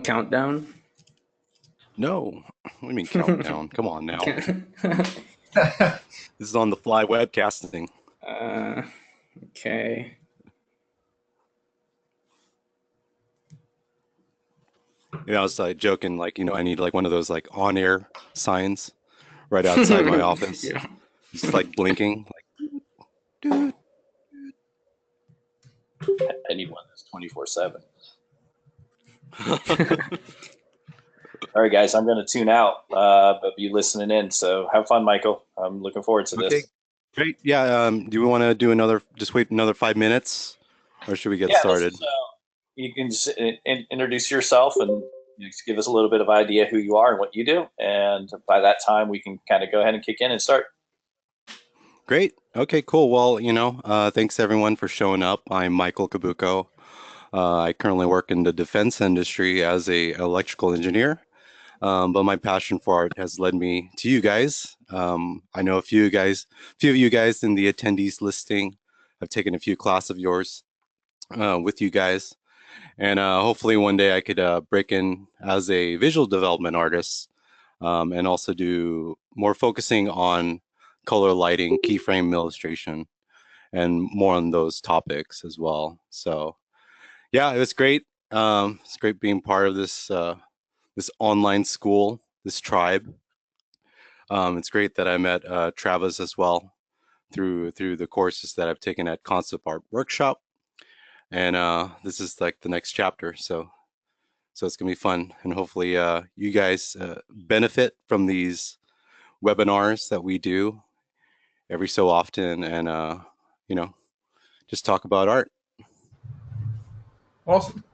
countdown? No, what do you mean countdown? Come on now. Can't- This is on the fly webcasting. Uh, okay. I was like joking, like, I need like one of those like on-air signs right outside my office, Yeah. just like blinking, like, dude. Anyone that's 24/7. All right, guys, I'm going to tune out, but be listening in. So have fun, Michael. I'm looking forward to Okay, this. great. Yeah, do we want to do just wait another 5 minutes, or should we get Yeah, let's started? just, you can just introduce yourself and just give us a little bit of idea who you are and what you do. And by that time, we can kind of go ahead and kick in and start. Great. Okay, cool. Well, thanks everyone for showing up. I'm Michael Kabuko. I currently work in the defense industry as a electrical engineer. But my passion for art has led me to you guys. I know a few of you guys in the attendees listing. I've taken a few classes of yours with you guys, and hopefully one day I could break in as a visual development artist, and also do more focusing on color lighting, keyframe illustration, and more on those topics as well. So yeah, it was great. It's great being part of this online school, this tribe. It's great that I met Travis as well through the courses that I've taken at Concept Art Workshop, and this is like the next chapter. So it's gonna be fun, and hopefully you guys benefit from these webinars that we do every so often, and you know, just talk about art. Awesome.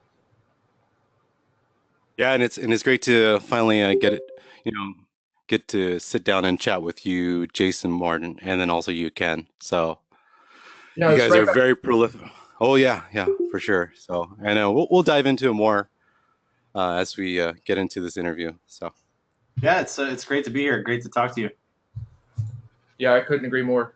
Yeah, and it's great to finally get to sit down and chat with you, Jason, Martin, and then also you, Ken. So Yeah, you it's guys right are back. very prolific. Oh yeah, yeah, for sure. So and we'll dive into it more as we get into this interview. So Yeah, it's great to be here. Great to talk to you. Yeah, I couldn't agree more.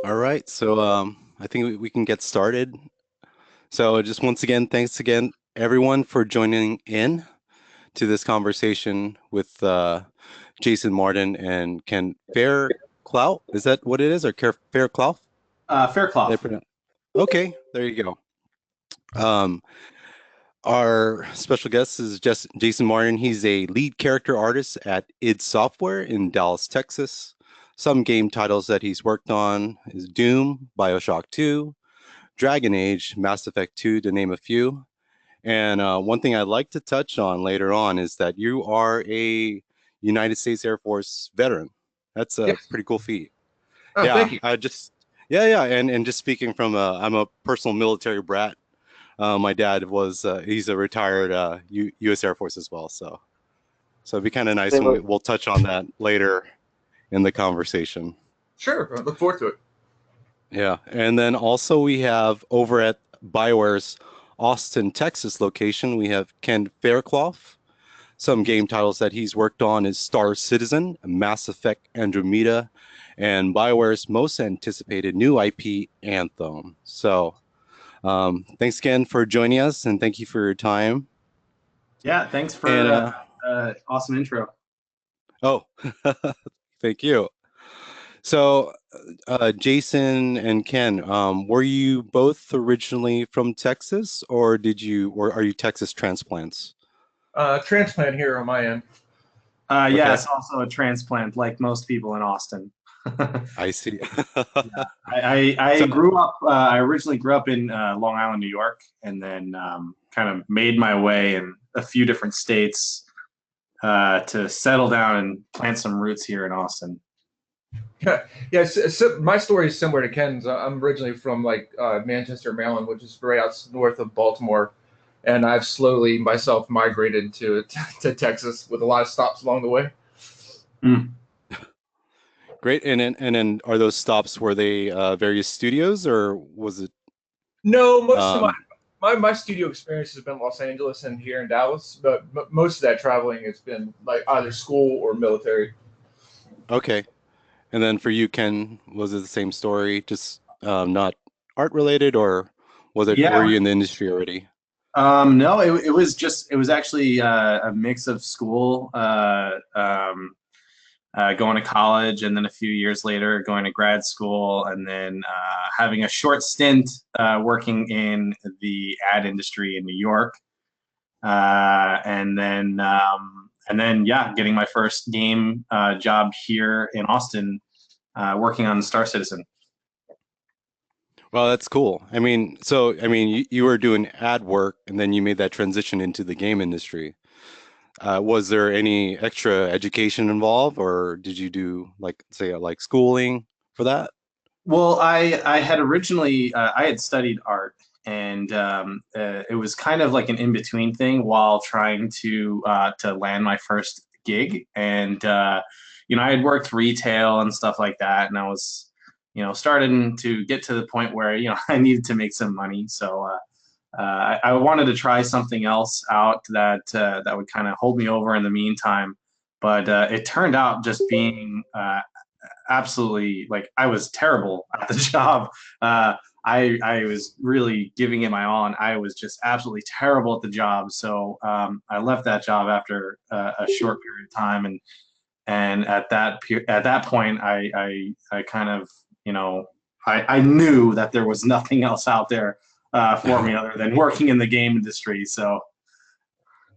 all right, so I think we can get started. So just once again, thanks again everyone for joining in to this conversation with Jason Martin and Ken Fairclough. Is that what it is, or Fairclough? Fairclough. Okay, there you go. Our special guest is Jason Martin. He's a lead character artist at id Software in Dallas, Texas. Some game titles that he's worked on is Doom, BioShock 2, Dragon Age, Mass Effect 2, to name a few. And one thing I'd like to touch on later on is that you are a United States Air Force veteran. That's a Yes. pretty cool feat. Oh, Yeah, thank you. yeah, and just speaking from I'm a personal military brat. My dad he's a retired U.S. Air Force as well, so it'd be kind of nice when we'll touch on that later in the conversation. Sure, I look forward to it. Yeah, and then also we have over at Bioware's Austin, Texas location, we have Ken Fairclough. Some game titles that he's worked on is Star Citizen, Mass Effect Andromeda, and Bioware's most anticipated new IP, Anthem. So thanks again for joining us, and thank you for your time. Yeah, thanks for awesome intro. Oh, thank you. So, Jason and Ken, were you both originally from Texas, or are you Texas transplants? Transplant here on my end. Yeah, Okay. it's also a transplant, like most people in Austin. I see. I So, grew up. I originally grew up in Long Island, New York, and then kind of made my way in a few different states to settle down and plant some roots here in Austin. Yeah, yeah. My story is similar to Ken's. I'm originally from like Manchester, Maryland, which is right out north of Baltimore, and I've slowly myself migrated to Texas with a lot of stops along the way. Mm. great. And then are those stops, were they various studios, or was it No, most of um my studio experience has been Los Angeles and here in Dallas, but most of that traveling has been like either school or military. okay. And then for you, Ken, was it the same story, just not art related, or were Yeah. you in the industry already? No, it was actually a mix of school, going to college, and then a few years later going to grad school, and then having a short stint working in the ad industry in New York, and then yeah, getting my first game job here in Austin, working on Star Citizen. Well, that's cool. You were doing ad work, and then you made that transition into the game industry. Was there any extra education involved, or did you do, like, say, like schooling for that? Well, I had originally I had studied art, and it was kind of like an in between thing while trying to land my first gig. And I had worked retail and stuff like that, and I was starting to get to the point where I needed to make some money. So I wanted to try something else out that would kind of hold me over in the meantime. But it turned out just being absolutely, like, I was terrible at the job. I was really giving it my all, and I was just absolutely terrible at the job. So I left that job after a short period of time, and at that point, I kind of I knew that there was nothing else out there for me other than working in the game industry. So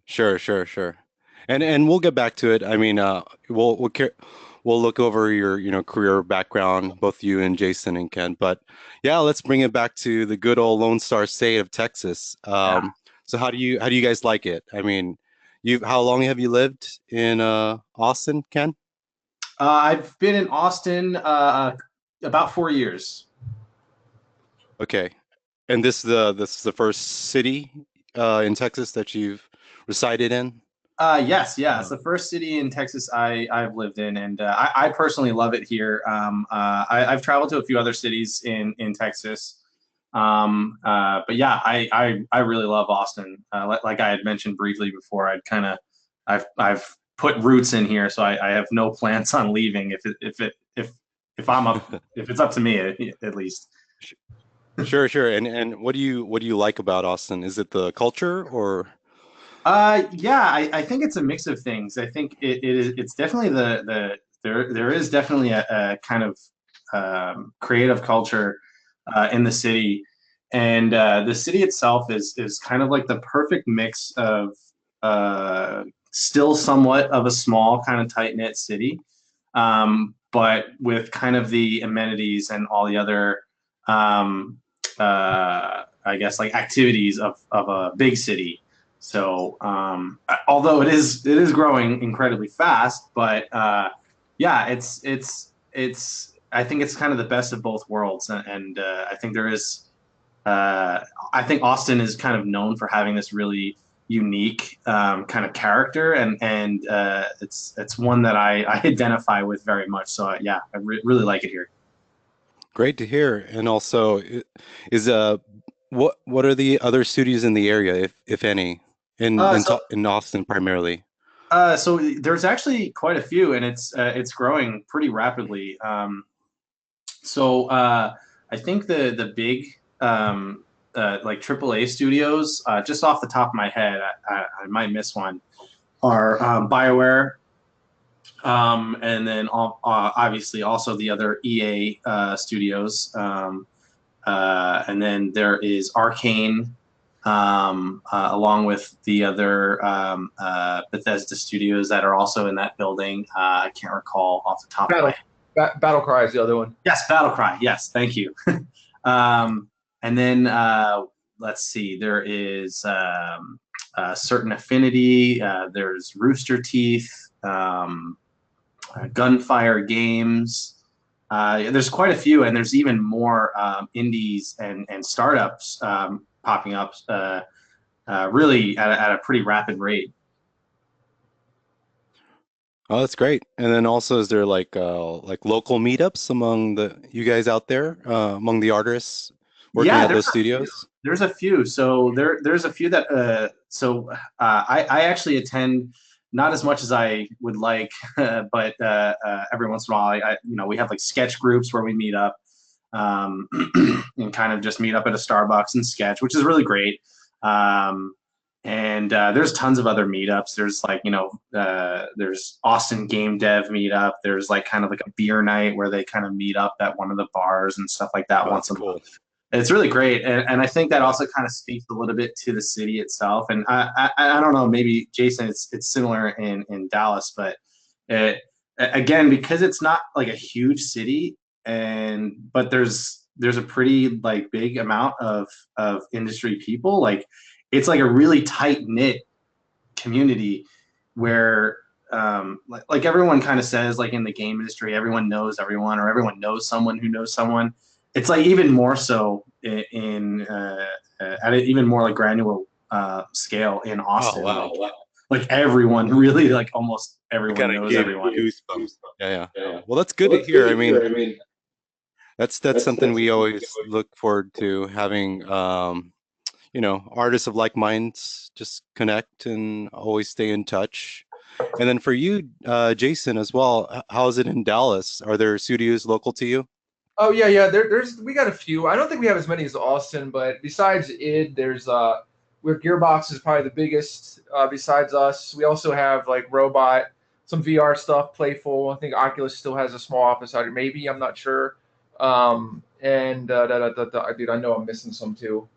Sure, sure, sure. And we'll get back to it. We'll look over your, career background, both you and Jason and Ken. But yeah, let's bring it back to the good old Lone Star State of Texas. yeah. So how do you guys like it? How long have you lived in Austin, Ken? I've been in Austin about 4 years. Okay. And this is the first city in Texas that you've resided in? Yes, yeah, it's the first city in Texas I've lived in, and I personally love it here. I've traveled to a few other cities in Texas, but yeah, I really love Austin. Like I had mentioned briefly before, I've put roots in here, so I have no plans on leaving if it's up to me at least. Sure, sure. And what do you like about Austin? Is it the culture or? Yeah, I think it's a mix of things. I think it's definitely there is definitely a kind of creative culture in the city, and the city itself is kind of like the perfect mix of still somewhat of a small kind of tight knit city, but with kind of the amenities and all the other I guess like activities of a big city. So although it is growing incredibly fast, but yeah, it's I think it's kind of the best of both worlds, and I think there is I think Austin is kind of known for having this really unique kind of character, and it's one that I identify with very much. So yeah, really like it here. Great to hear. And also, is what are the other studios in the area, if any, in Uh, in so Ta- in Austin primarily? so there's actually quite a few, and it's growing pretty rapidly. So I think the big like AAA studios, just off the top of my head, I might miss one, are Bioware, and then obviously also the other EA studios, and then there is Arcane, along with the other Bethesda studios that are also in that building. I can't recall off the top of my head. Battle Cry is the other one. Yes, Battlecry. Yes, thank you. And then let's see, there is Certain Affinity. There's Rooster Teeth, Gunfire Games. There's quite a few, and there's even more indies and startups popping up really at a pretty rapid rate. Oh, that's great. And then also, is there like local meetups among you guys out there, among the artists working Yeah, at those studios? there's a few. So there's a few that I actually attend, not as much as I would like, but every once in a while we have like sketch groups where we meet up and kind of just meet up at a Starbucks and sketch, which is really great. And there's tons of other meetups. There's like, there's Austin Game Dev meetup. There's like kind of like a beer night where they kind of meet up at one of the bars and stuff like that once a month. It's really great. And I think that also kind of speaks a little bit to the city itself. And I don't know, maybe Jason, it's similar in Dallas, but again, because it's not like a huge city, but there's a pretty like big amount of industry people. Like it's like a really tight knit community where like everyone kind of says, like in the game industry, everyone knows everyone, or everyone knows someone who knows someone. It's like even more so at an even more like granular scale in Austin. Oh, wow. Like everyone really, like almost everyone knows everyone. Goosebumps. Yeah. Well, that's good to hear. I mean, that's something we always look forward to, having artists of like minds just connect and always stay in touch. And then for you, Jason, as well, how is it in Dallas? Are there studios local to you? Oh yeah. We got a few. I don't think we have as many as Austin, but besides id, there's where Gearbox is probably the biggest. Besides us, we also have like Robot, some VR stuff, Playful. I think Oculus still has a small office out here. Maybe, I'm not sure. And dude, I know I'm missing some too.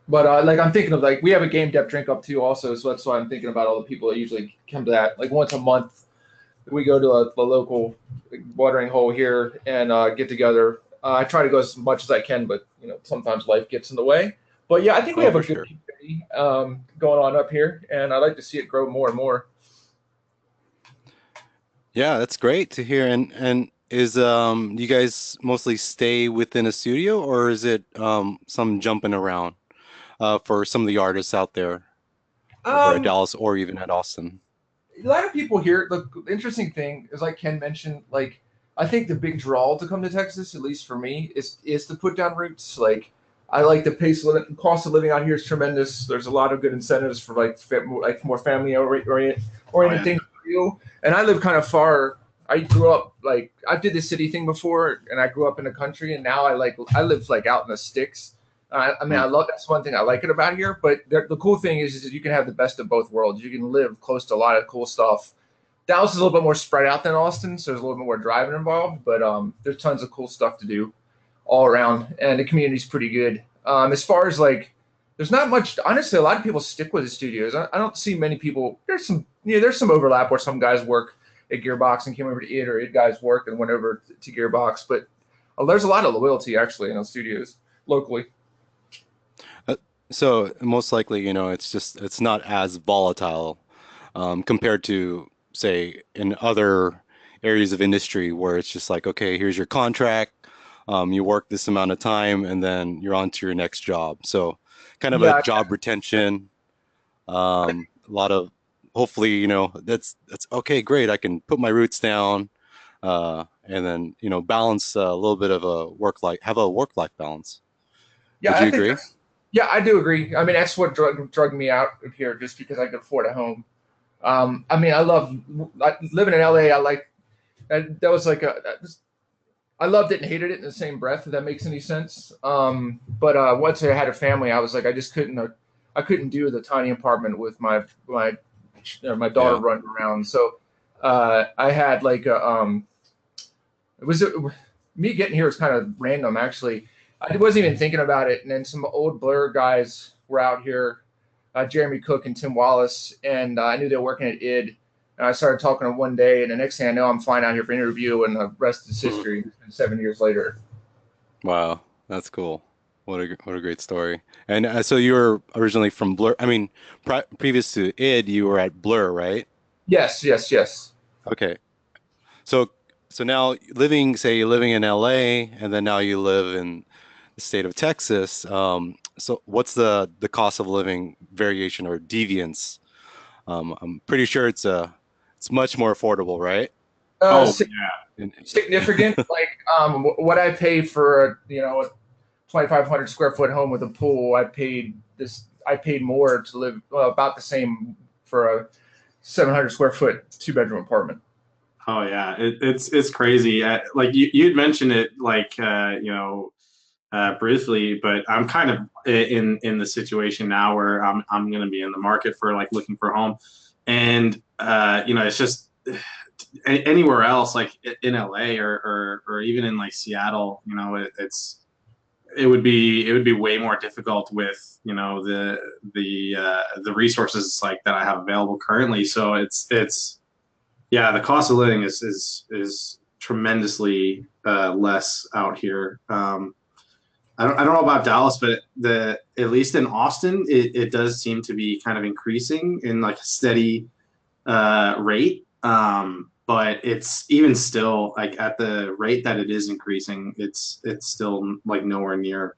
But like I'm thinking of, like, we have a game dev drink up too also, so that's why I'm thinking about all the people that usually come to that. Like once a month, we go to a local watering hole here and get together. I try to go as much as I can, but sometimes life gets in the way. But yeah, I think we have a good community going on up here, and I'd like to see it grow more and more. Yeah, that's great to hear. And is you guys mostly stay within a studio, or is it some jumping around for some of the artists out there, over at Dallas or even at Austin? A lot of people here. The interesting thing is, like Ken mentioned, like I think the big draw to come to Texas, at least for me, is to put down roots. Like I like the cost of living out here is tremendous. There's a lot of good incentives for like more family oriented things to do. And I live kind of far. I grew up, like, I did the city thing before, and I grew up in the country, and now I live like out in the sticks. I mean, that's one thing I like it about here. But the cool thing is that you can have the best of both worlds. You can live close to a lot of cool stuff. Dallas is a little bit more spread out than Austin, so there's a little bit more driving involved. But there's tons of cool stuff to do all around, and the community's pretty good. As far as like, there's not much. Honestly, a lot of people stick with the studios. I don't see many people. There's some overlap where some guys work at Gearbox and came over to id, or id guys worked and went over to Gearbox. But there's a lot of loyalty actually in those studios locally. So most likely, it's not as volatile compared to, say, in other areas of industry where it's just like, okay, here's your contract, you work this amount of time, and then you're on to your next job. So kind of a job retention, a lot of, hopefully, that's okay, great, I can put my roots down, and then, balance a little bit of have a work-life balance. Yeah, Would you agree? Yeah, I do agree. I mean, that's what drug me out of here, just because I could afford a home. I mean, I love living in LA. I like that was like I loved it and hated it in the same breath, if that makes any sense. But once I had a family, I was like, I couldn't do the tiny apartment with my daughter running around. So I had like me getting here was kind of random, actually. I wasn't even thinking about it. And then some old Blur guys were out here, Jeremy Cook and Tim Wallace, and I knew they were working at ID. And I started talking to them one day, and the next thing I know, I'm flying out here for an interview, and the rest is history. It's been 7 years later. Wow, that's cool. What a great story. And so you were originally from Blur. I mean, previous to ID, you were at Blur, right? Yes, yes, yes. Okay. So now say you're living in LA, and then now you live in the state of Texas. So what's the cost of living variation or deviance? I'm pretty sure it's much more affordable, right? Uh, Oh si- And- Significant, like what I pay for a 2,500 square foot home with a pool. I paid more to live, about the same for a 700 square foot 2 bedroom apartment. Oh yeah, it's crazy. Like you'd mentioned it like briefly, but I'm kind of in the situation now where I'm going to be in the market for like looking for a home, and it's just anywhere else like in LA or even in like Seattle, it would be way more difficult with the resources like that I have available currently. So it's yeah, the cost of living is tremendously less out here. I don't know about Dallas, but at least in Austin, it does seem to be kind of increasing in like a steady rate. But it's even still like at the rate that it is increasing, it's still like nowhere near.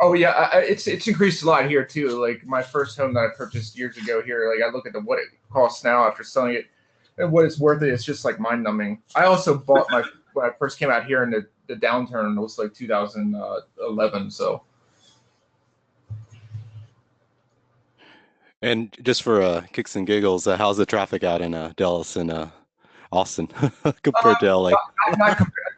Oh yeah, it's increased a lot here too. Like my first home that I purchased years ago here, like I look at what it costs now after selling it, and what it's worth. It's just like mind numbing. I also bought when I first came out here in the downturn. It was like 2011. So And just for kicks and giggles, how's the traffic out in Dallas and Austin compared to LA?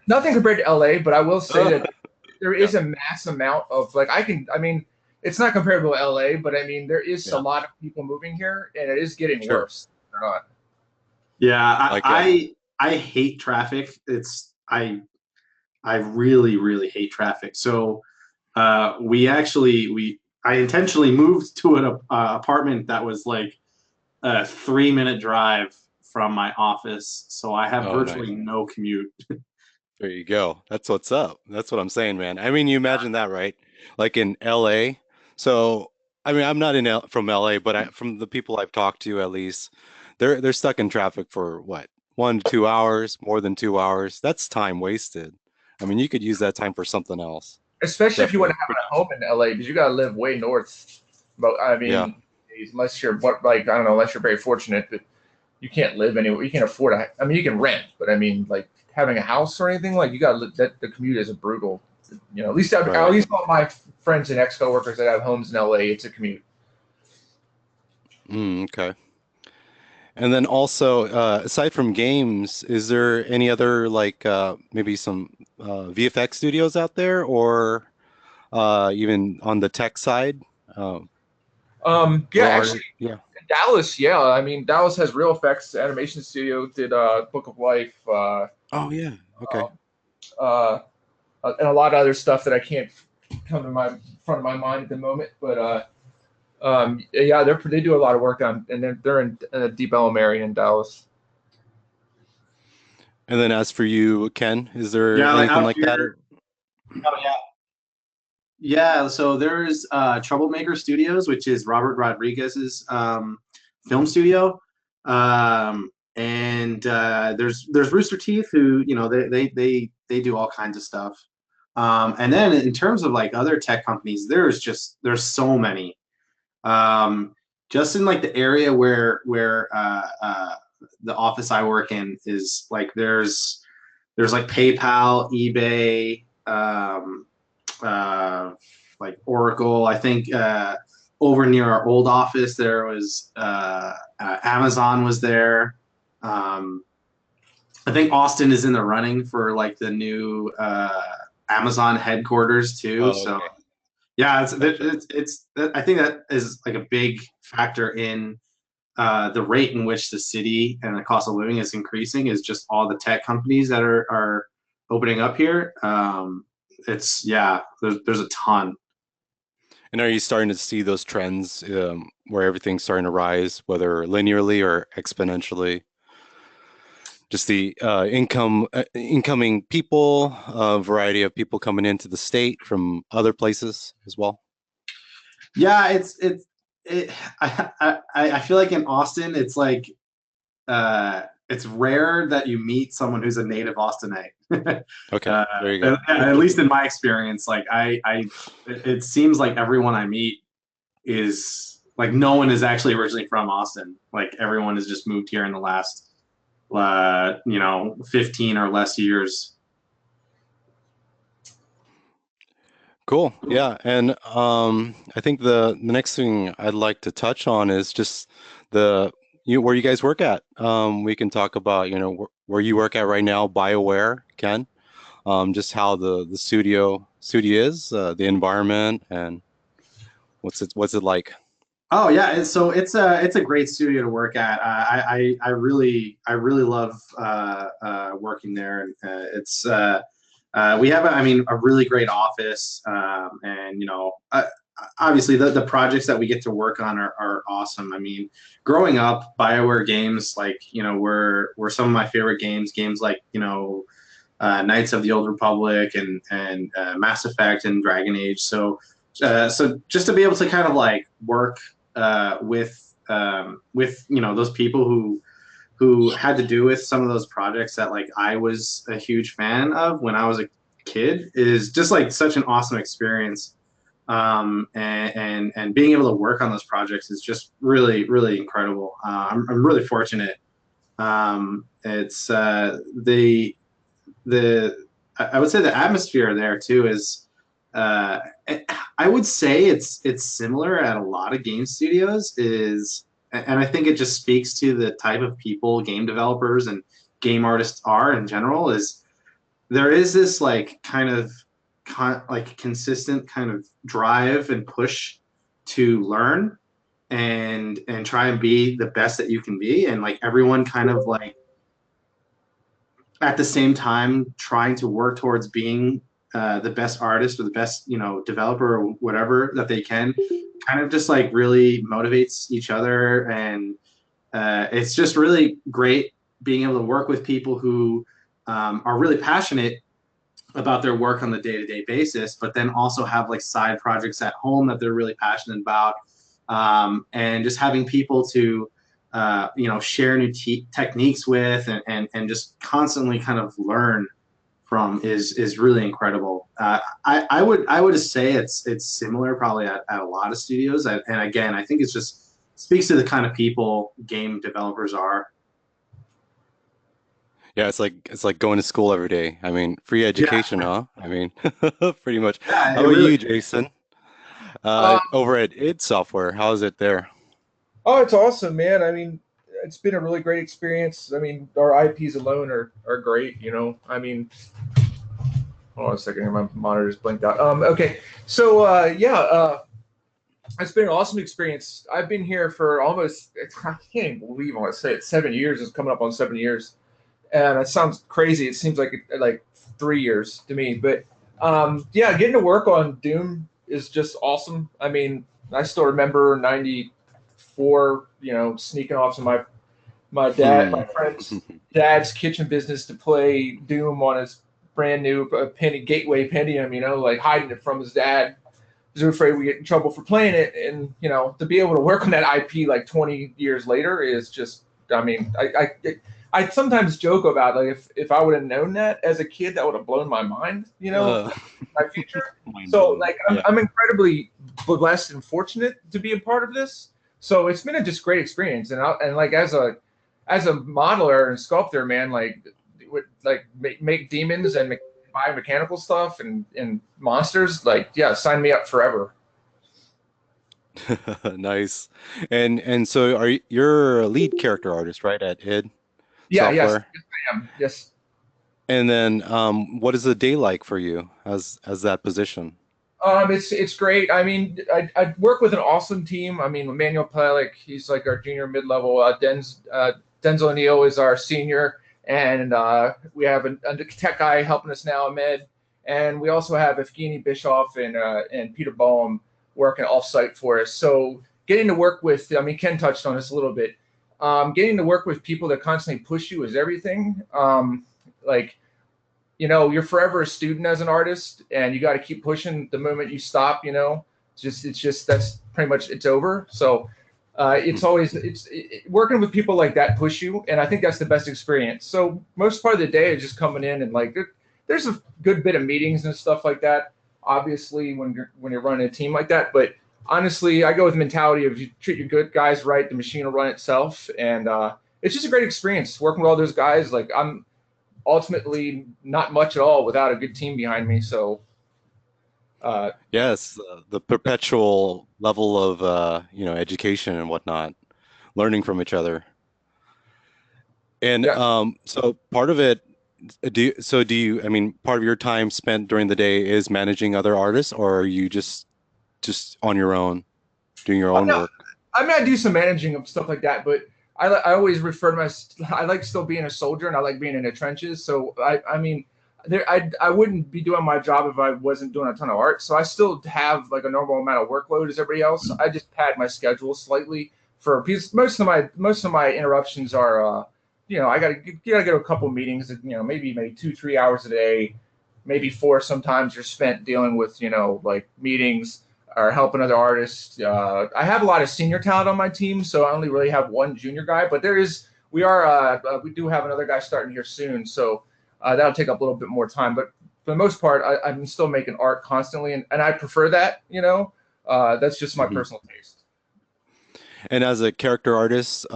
nothing compared to LA, but I will say that there is a mass amount of like I mean, it's not comparable to LA, but I mean there is a Yeah, lot of people moving here, and it is getting sure. worse. Or not. Yeah, Like, I hate traffic. I really really hate traffic. So I intentionally moved to an apartment that was like a 3 minute drive from my office, so I have oh, nice. virtually no commute. There you go. That's what's up. That's what I'm saying, man. I mean, you imagine that, right? Like in LA. So, I mean, I'm not from LA, but from the people I've talked to, at least, they're stuck in traffic for what, 1 to 2 hours, more than 2 hours. That's time wasted. I mean, you could use that time for something else. Especially if you want Definitely. to have a home in LA, because you got to live way north. But I Yeah, mean, unless you're like I don't know, unless you're very fortunate, but you can't live anywhere. You can't afford I mean, you can rent, but I mean, like having a house or anything, like you got to that the commute is a brutal. At right. least all my friends and ex coworkers that have homes in LA, it's a commute. Okay. And then also, aside from games, is there any other like maybe some VFX studios out there, or even on the tech side, Yeah, or actually, art? Yeah. Dallas, yeah. I mean, Dallas has Real Effects Animation Studio, did Book of Life, Oh yeah. Okay. uh, and a lot of other stuff that I can't come to my front of my mind at the moment. But yeah, they do a lot of work on, and they're in Deep Ellum area in Dallas. And then as for you, Ken, is there Yeah, like anything out like that? here. Oh yeah. Yeah, so there's Troublemaker Studios, which is Robert Rodriguez's film studio, and there's Rooster Teeth, who they do all kinds of stuff. And then in terms of like other tech companies, there's so many. Um, just in like the area where the office I work in is like there's like PayPal, eBay. Uh, like Oracle. I think over near our old office there was Amazon was there. I think Austin is in the running for like the new Amazon headquarters too. Oh, So okay. yeah, Gotcha. I think that is like a big factor in the rate in which the city and the cost of living is increasing is just all the tech companies that are opening up here. it's there's a ton. And are you starting to see those trends where everything's starting to rise, whether linearly or exponentially? Just the incoming people, a variety of people coming into the state from other places as well. Yeah, it. I feel like in Austin, it's like it's rare that you meet someone who's a native Austinite. Okay, there you go. At least in my experience, like it seems like everyone I meet is like no one is actually originally from Austin. Like everyone has just moved here in the last 15 or less years. Cool. Yeah, and I think the next thing I'd like to touch on is just where you guys work at. We can talk about where you work at right now, Bioware, Ken. Just how the studio is, the environment, and what's it like? Oh yeah, it's a great studio to work at. I really love working there, and we have a really great office, and obviously the projects that we get to work on are awesome. I mean, growing up, BioWare games were some of my favorite games like Knights of the Old Republic and Mass Effect and Dragon Age. So just to be able to kind of like work with those people who had to do with some of those projects that like I was a huge fan of when I was a kid is just like such an awesome experience. And being able to work on those projects is just really, really incredible. I'm really fortunate. It's I would say the atmosphere there too is I would say it's similar at a lot of game studios and I think it just speaks to the type of people game developers and game artists are in general is there is this like kind of like consistent kind of drive and push to learn and try and be the best that you can be, and like everyone kind of like at the same time trying to work towards being the best artist or the best developer or whatever that they can, kind of just like really motivates each other. And it's just really great being able to work with people who are really passionate about their work on the day-to-day basis, but then also have like side projects at home that they're really passionate about, and just having people to share new techniques with and just constantly kind of learn from is really incredible. I would say it's similar probably at a lot of studios, and again I think it just speaks to the kind of people game developers are. Yeah, it's like going to school every day. I mean, free education, huh? I mean, pretty much. Yeah, How about you, Jason? Over at id Software, how is it there? Oh, it's awesome, man. I mean, it's been a really great experience. I mean, our IPs alone are great, I mean, hold on a second here, my monitor's blinked out. Okay, so it's been an awesome experience. I've been here for almost, I can't even believe I want to say it, 7 years. It's coming up on 7 years. And it sounds crazy. It seems like 3 years to me. But getting to work on Doom is just awesome. I mean, I still remember '94, sneaking off to my friend's dad's kitchen business to play Doom on his brand new Gateway Pentium, like hiding it from his dad. He was afraid we get in trouble for playing it. And, to be able to work on that IP like 20 years later is just, I mean, I sometimes joke about like if I would have known that as a kid, that would have blown my mind, my future. So like I'm incredibly blessed and fortunate to be a part of this. So it's been a just great experience, and like as a modeler and sculptor, man, like make demons and biomechanical stuff and monsters, like sign me up forever. Nice. And so you're a lead character artist, right, at id Yes, Software? yes, I am. Yes. And then what is the day like for you as that position? It's great. I mean, I work with an awesome team. I mean, Emmanuel Palik, he's like our junior mid-level. Denzel O'Neill is our senior, and we have a tech guy helping us now, Ahmed. and we also have Evgeny Bischoff and Peter Baum working off-site for us. So getting to work with, I mean, Ken touched on this a little bit. Getting to work with people that constantly push you is everything. Like, you know, you're forever a student as an artist, and you got to keep pushing. The moment you stop, you know, it's just that's pretty much it's over. So it's always working with people like that push you, and I think that's the best experience. So most part of the day is just coming in and like there's a good bit of meetings and stuff like that. Obviously, when you're running a team like that, but honestly, I go with the mentality of you treat your good guys right, the machine will run itself, and it's just a great experience working with all those guys. Like I'm ultimately not much at all without a good team behind me. So Yes, the perpetual level of education and whatnot, learning from each other. And yeah, so part of it, do you, I mean, part of your time spent during the day is managing other artists, or are you just on your own, doing your own no, work? I mean I do some managing of stuff like that, but I always refer to I like still being a soldier and I like being in the trenches. So I mean I wouldn't be doing my job if I wasn't doing a ton of art. So I still have like a normal amount of workload as everybody else. I just pad my schedule slightly for because most of my interruptions are you know, I gotta go to a couple meetings, you know, maybe 2-3 hours a day, maybe four sometimes you're spent dealing with, you know, like meetings or helping other artists. I have a lot of senior talent on my team, so I only really have one junior guy, but we do have another guy starting here soon, so that'll take up a little bit more time. But for the most part, I'm still making art constantly, and I prefer that, you know. That's just my Mhm. personal taste. And as a character artist,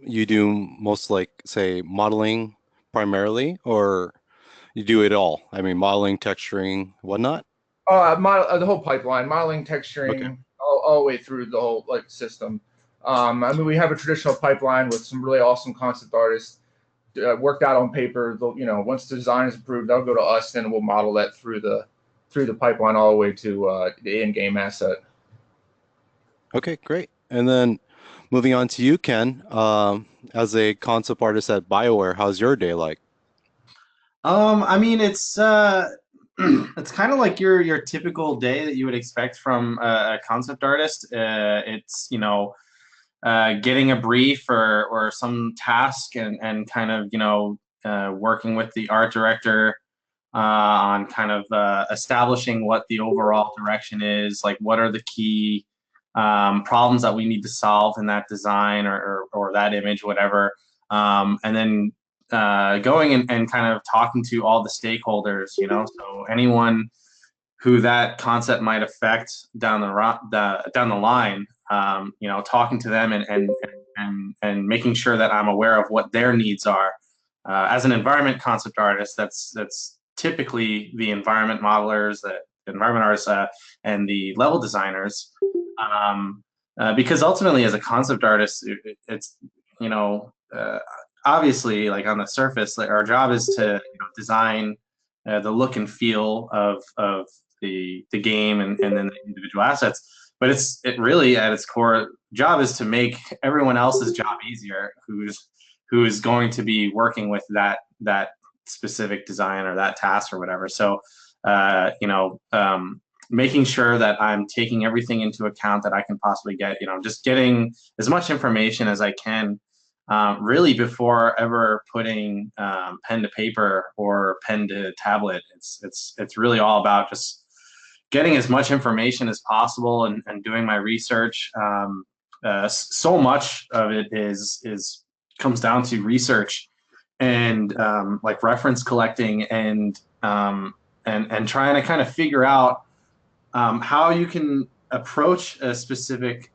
you do most like, say, modeling primarily, or you do it all? I mean, modeling, texturing, whatnot? The whole pipeline, modeling, Okay. texturing, all the way through the whole like system. I mean, we have a traditional pipeline with some really awesome concept artists worked out on paper. You know, once the design is approved, they'll go to us, and we'll model that through the pipeline all the way to the in-game asset. Okay, great. And then moving on to you, Ken, as a concept artist at Bioware, how's your day like? I mean, it's it's kind of like your typical day that you would expect from a concept artist. It's getting a brief or some task and kind of working with the art director on kind of establishing what the overall direction is, like what are the key problems that we need to solve in that design or that image, whatever. And then going and kind of talking to all the stakeholders, so anyone who that concept might affect down the line, talking to them and making sure that I'm aware of what their needs are. As an environment concept artist, that's typically the environment modelers, the environment artists, and the level designers. Because ultimately, as a concept artist, it's you know uh, obviously, like on the surface, like our job is to design the look and feel of the game and then the individual assets. But it really at its core job is to make everyone else's job easier who's going to be working with that specific design or that task or whatever. So making sure that I'm taking everything into account that I can possibly get, just getting as much information as I can, really before ever putting pen to paper or pen to tablet. It's really all about just getting as much information as possible and doing my research. So much of it is comes down to research and like reference collecting and trying to kind of figure out how you can approach a specific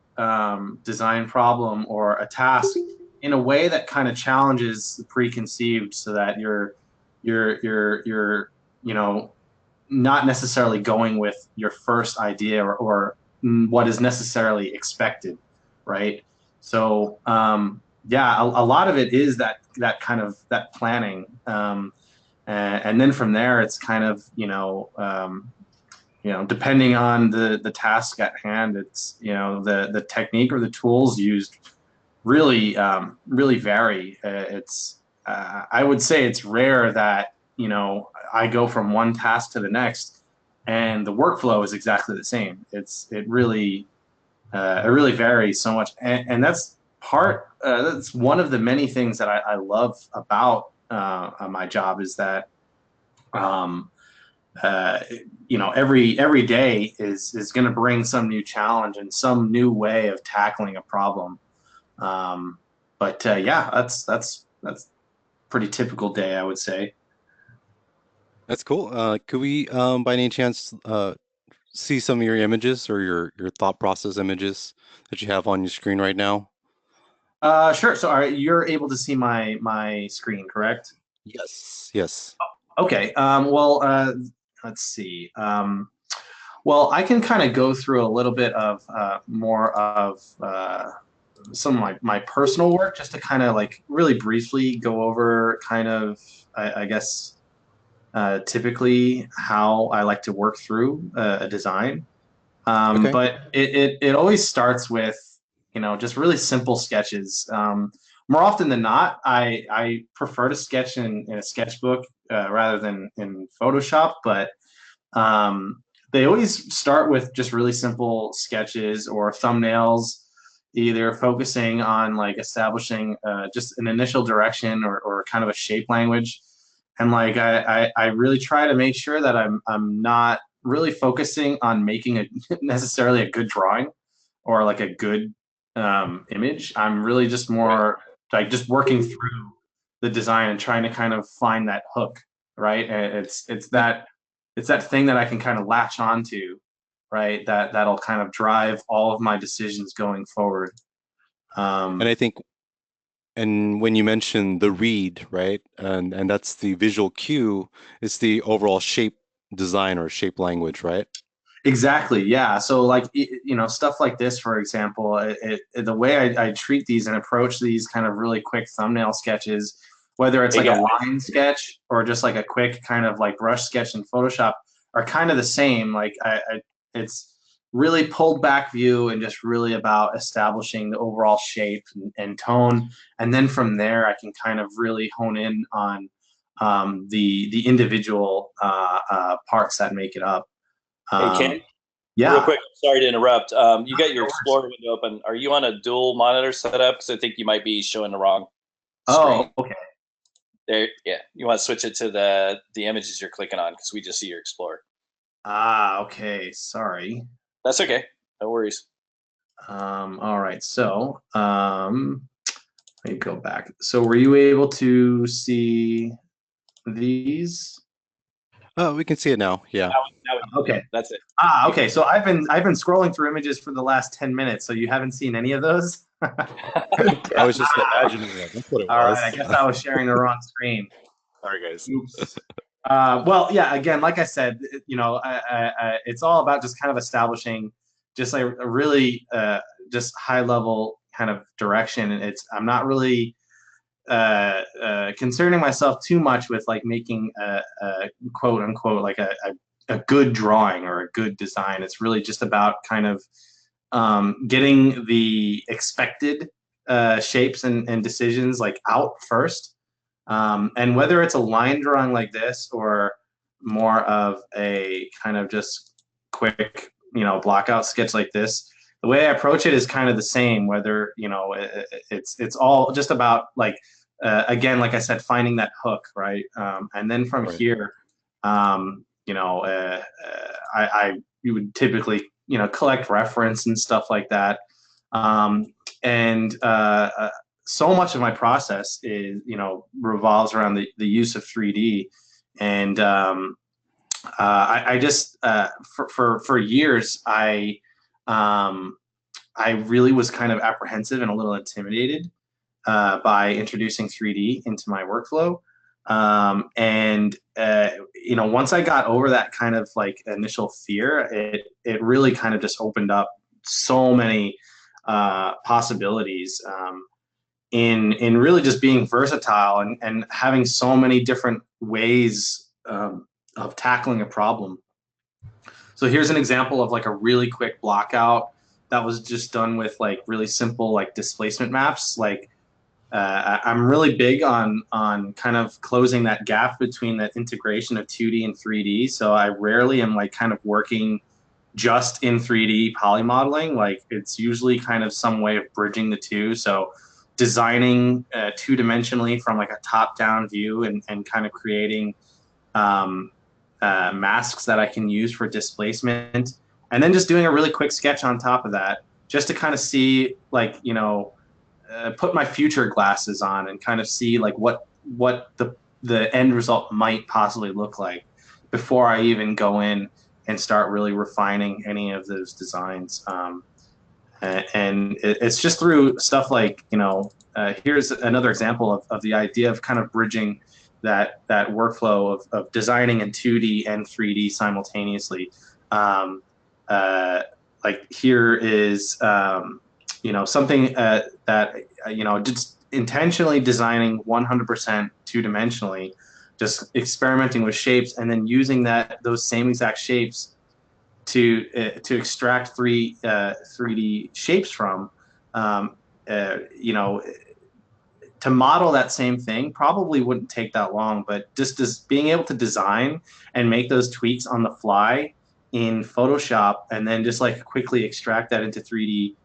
design problem or a task in a way that kind of challenges the preconceived, so that you're not necessarily going with your first idea or what is necessarily expected, right? So yeah, a lot of it is that kind of that planning, and then from there it's kind of depending on the task at hand, it's the technique or the tools used really really vary. It's I would say it's rare that I go from one task to the next, and the workflow is exactly the same. It really varies so much, and that's one of the many things that I love about my job is that um, uh, every day is going to bring some new challenge and some new way of tackling a problem. Um, but yeah, that's pretty typical day, I would say. That's cool. Could we, by any chance, see some of your images or your thought process images that you have on your screen right now? Sure. So you're able to see my screen, correct? Yes. Yes. Okay. Well, let's see. Well, I can kind of go through a little bit of more of some of my personal work, just to kind of like really briefly go over kind of, I guess, typically how I like to work through a design. Okay. But it always starts with, just really simple sketches. More often than not, I prefer to sketch in a sketchbook rather than in Photoshop, but they always start with just really simple sketches or thumbnails, either focusing on like establishing just an initial direction or kind of a shape language. And like I really try to make sure that I'm not really focusing on making a necessarily a good drawing or like a good image. I'm really just more like just working through the design and trying to kind of find that hook, right? And it's that thing that I can kind of latch onto, right? That'll kind of drive all of my decisions going forward. And Um, I think, and when you mention the read, right, and that's the visual cue, it's the overall shape design or shape language, right? Exactly. Yeah. So like stuff like this, for example, the way I treat these and approach these kind of really quick thumbnail sketches, whether it's Hey like a guys, line sketch or just like a quick kind of like brush sketch in Photoshop, are kind of the same. Like it's really pulled back view and just really about establishing the overall shape and tone, and then from there I can kind of really hone in on the individual parts that make it up. hey Ken, Um, real yeah. quick, sorry to interrupt. You got your No worries. Explorer window open. Are you on a dual monitor setup? Because I think you might be showing the wrong screen. Oh, okay. There, yeah. You want to switch it to the images you're clicking on because we just see your Explorer. Ah, okay. Sorry. That's okay. No worries. All right. So, let me go back. So, were you able to see these? Oh, we can see it now. Yeah. Now we can see Okay. it. That's it. Ah, okay. So I've been scrolling through images for the last 10 minutes. So you haven't seen any of those? I was just imagining that. That's what it All right. I was. guess I was sharing the wrong screen. Sorry, guys. Oops. Well, yeah. Again, like I said, it's all about just kind of establishing just like a really just high level kind of direction. And I'm not really concerning myself too much with like making a quote unquote like a good drawing or a good design. It's really just about kind of getting the expected shapes and decisions like out first. And whether it's a line drawing like this or more of a kind of just quick, blockout sketch like this, the way I approach it is kind of the same. Whether it's all just about like again, like I said, finding that hook, right? And then from Right. here, I you would typically collect reference and stuff like that. And so much of my process is revolves around the use of 3D, and I just for years I really was kind of apprehensive and a little intimidated by introducing 3D into my workflow. And once I got over that kind of like initial fear, it really kind of just opened up so many possibilities in really just being versatile and having so many different ways of tackling a problem. So here's an example of like a really quick block out that was just done with like really simple like displacement maps. Like I'm really big on kind of closing that gap between that integration of 2D and 3D. So I rarely am like kind of working just in 3D poly modeling. Like it's usually kind of some way of bridging the two. So designing two-dimensionally from like a top-down view and kind of creating um, masks that I can use for displacement, and then just doing a really quick sketch on top of that, just to kind of see like, put my future glasses on and kind of see like what the end result might possibly look like before I even go in and start really refining any of those designs. And it's just through stuff like, here's another example of the idea of kind of bridging that workflow of designing in 2D and 3D simultaneously. Um, like here is, something that, just intentionally designing 100% two-dimensionally, just experimenting with shapes and then using those same exact shapes to extract 3D shapes from. Um, to model that same thing probably wouldn't take that long, but just being able to design and make those tweaks on the fly in Photoshop and then just like quickly extract that into 3D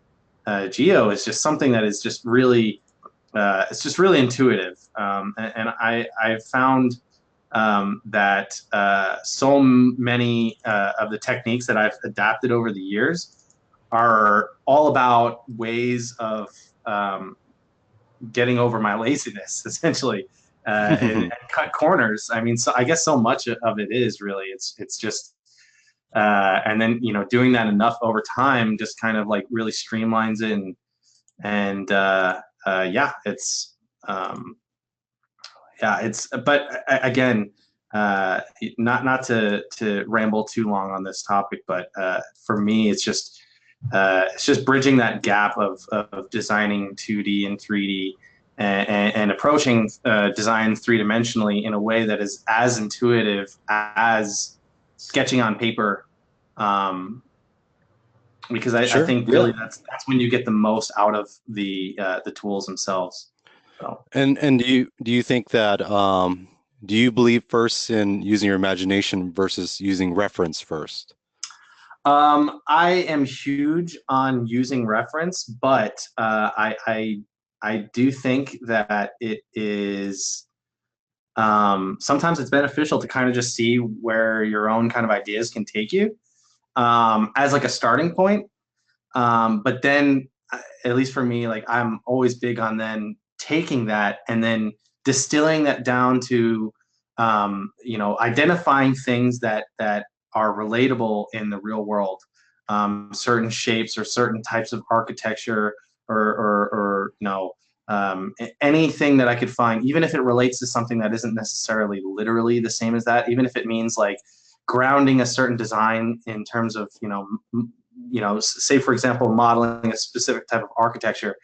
Geo is just something that is just really, it's just really intuitive. And I've found that so many of the techniques that I've adapted over the years are all about ways of getting over my laziness, essentially, and cut corners. I mean, so I guess so much of it is really it's just, and then doing that enough over time just kind of like really streamlines it, and yeah, it's but again, not to ramble too long on this topic, but for me, it's just bridging that gap of designing 2D and 3D and approaching design three-dimensionally in a way that is as intuitive as sketching on paper. Because Sure. I think really that's when you get the most out of the tools themselves. So. And do you think that do you believe first in using your imagination versus using reference first? I am huge on using reference, but I do think that it is sometimes it's beneficial to kind of just see where your own kind of ideas can take you as like a starting point. But then, at least for me, like I'm always big on then taking that and then distilling that down to identifying things that are relatable in the real world, certain shapes or certain types of architecture or anything that I could find, even if it relates to something that isn't necessarily literally the same as that, even if it means like grounding a certain design in terms of say for example modeling a specific type of architecture.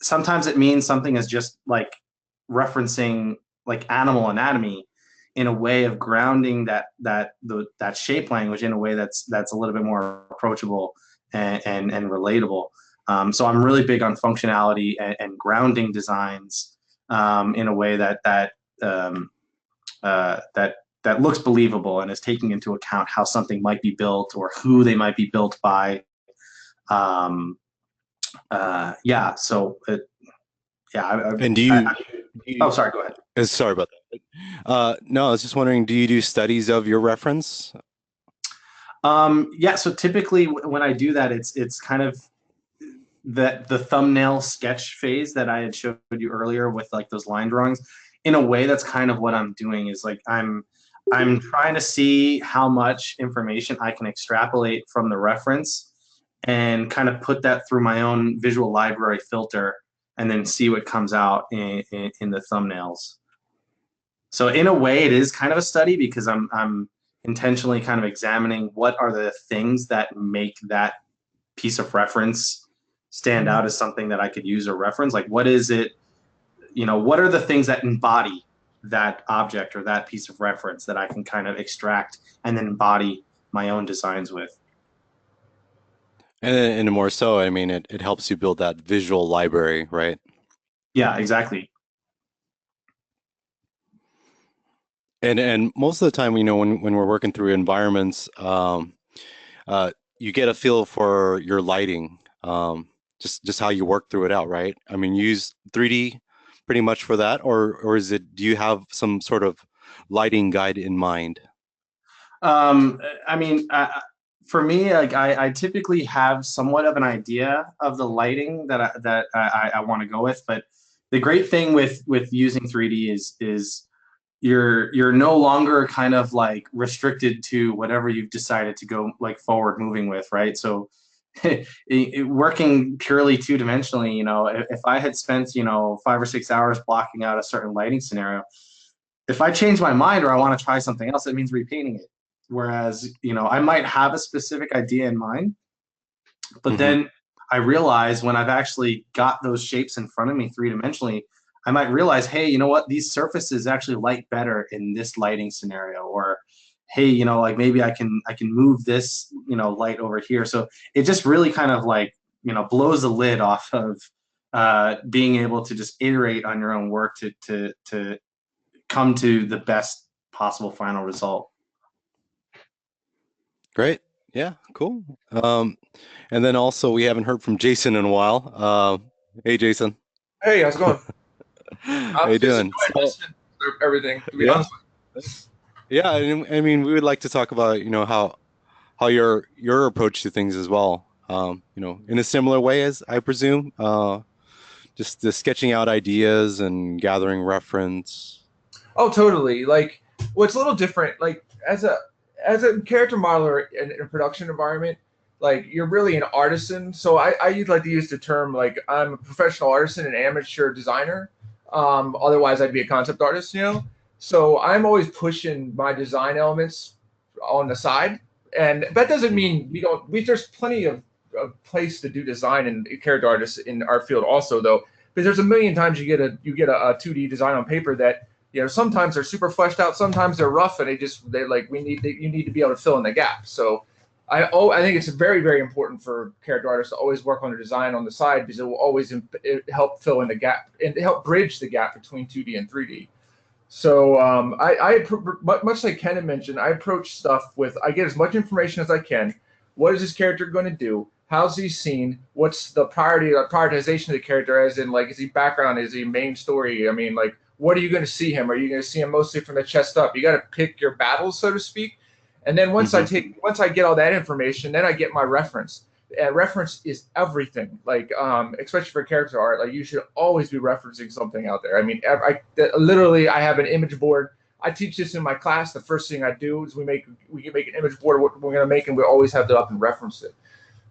Sometimes it means something is just like referencing like animal anatomy in a way of grounding that shape language in a way that's a little bit more approachable and relatable. So I'm really big on functionality and grounding designs in a way that looks believable and is taking into account how something might be built or who they might be built by. Yeah. So And oh, sorry. Go ahead. sorry about that. No, I was just wondering, do you do studies of your reference? Yeah. So typically when I do that, it's kind of the thumbnail sketch phase that I had showed you earlier with like those line drawings. In a way, that's kind of what I'm doing is like I'm trying to see how much information I can extrapolate from the reference and kind of put that through my own visual library filter and then see what comes out in the thumbnails. So in a way, it is kind of a study because I'm intentionally kind of examining what are the things that make that piece of reference stand out as something that I could use or reference. Like what is it, what are the things that embody that object or that piece of reference that I can kind of extract and then embody my own designs with. And more so, I mean, it helps you build that visual library, right? Yeah, exactly. And most of the time, when we're working through environments, you get a feel for your lighting, just how you work through it out, right? I mean, you use 3D pretty much for that, or do you have some sort of lighting guide in mind? Um, I mean, for me, like I typically have somewhat of an idea of the lighting that I want to go with, but the great thing with using 3D is you're no longer kind of like restricted to whatever you've decided to go like forward moving with, right? So working purely two-dimensionally, if I had spent, 5 or 6 hours blocking out a certain lighting scenario, if I change my mind or I want to try something else, it means repainting it. Whereas, I might have a specific idea in mind, but Hmm. then I realize when I've actually got those shapes in front of me three-dimensionally, I might realize, hey, you know what? These surfaces actually light better in this lighting scenario. Or, hey, like maybe I can move this, light over here. So it just really kind of like, blows the lid off of being able to just iterate on your own work to come to the best possible final result. Great. Yeah, cool. And then also we haven't heard from Jason in a while. Hey, Jason. Hey, how's it going? How I'm you just doing? enjoying listening to everything, to be Yeah. honest Yeah, I mean, we would like to talk about, how your approach to things as well. In a similar way as I presume, just the sketching out ideas and gathering reference. Oh, totally. Like, well, it's a little different. Like, as a character modeler in a production environment, like you're really an artisan. So I like to use the term like I'm a professional artisan and amateur designer. Otherwise, I'd be a concept artist, you know. So I'm always pushing my design elements on the side, and that doesn't mean we don't. There's plenty of place to do design and character artists in our field also, though, because there's a million times you get a 2D design on paper that sometimes they're super fleshed out, sometimes they're rough, and you need to be able to fill in the gap. So I think it's very, very important for character artists to always work on the design on the side, because it will always help fill in the gap and help bridge the gap between 2D and 3D. So much like Ken had mentioned, I approach stuff with I get as much information as I can. What is this character going to do? How's he seen? What's the prioritization of the character? As in, like, is he background? Is he main story? I mean, like, what are you going to see him? Are you going to see him mostly from the chest up? You got to pick your battles, so to speak. And then Hmm. once I get all that information, then I get my reference. And reference is everything. Like, especially for character art, like you should always be referencing something out there. I mean, literally, I have an image board. I teach this in my class. The first thing I do is we can make an image board of what we're going to make, and we always have it up and reference it.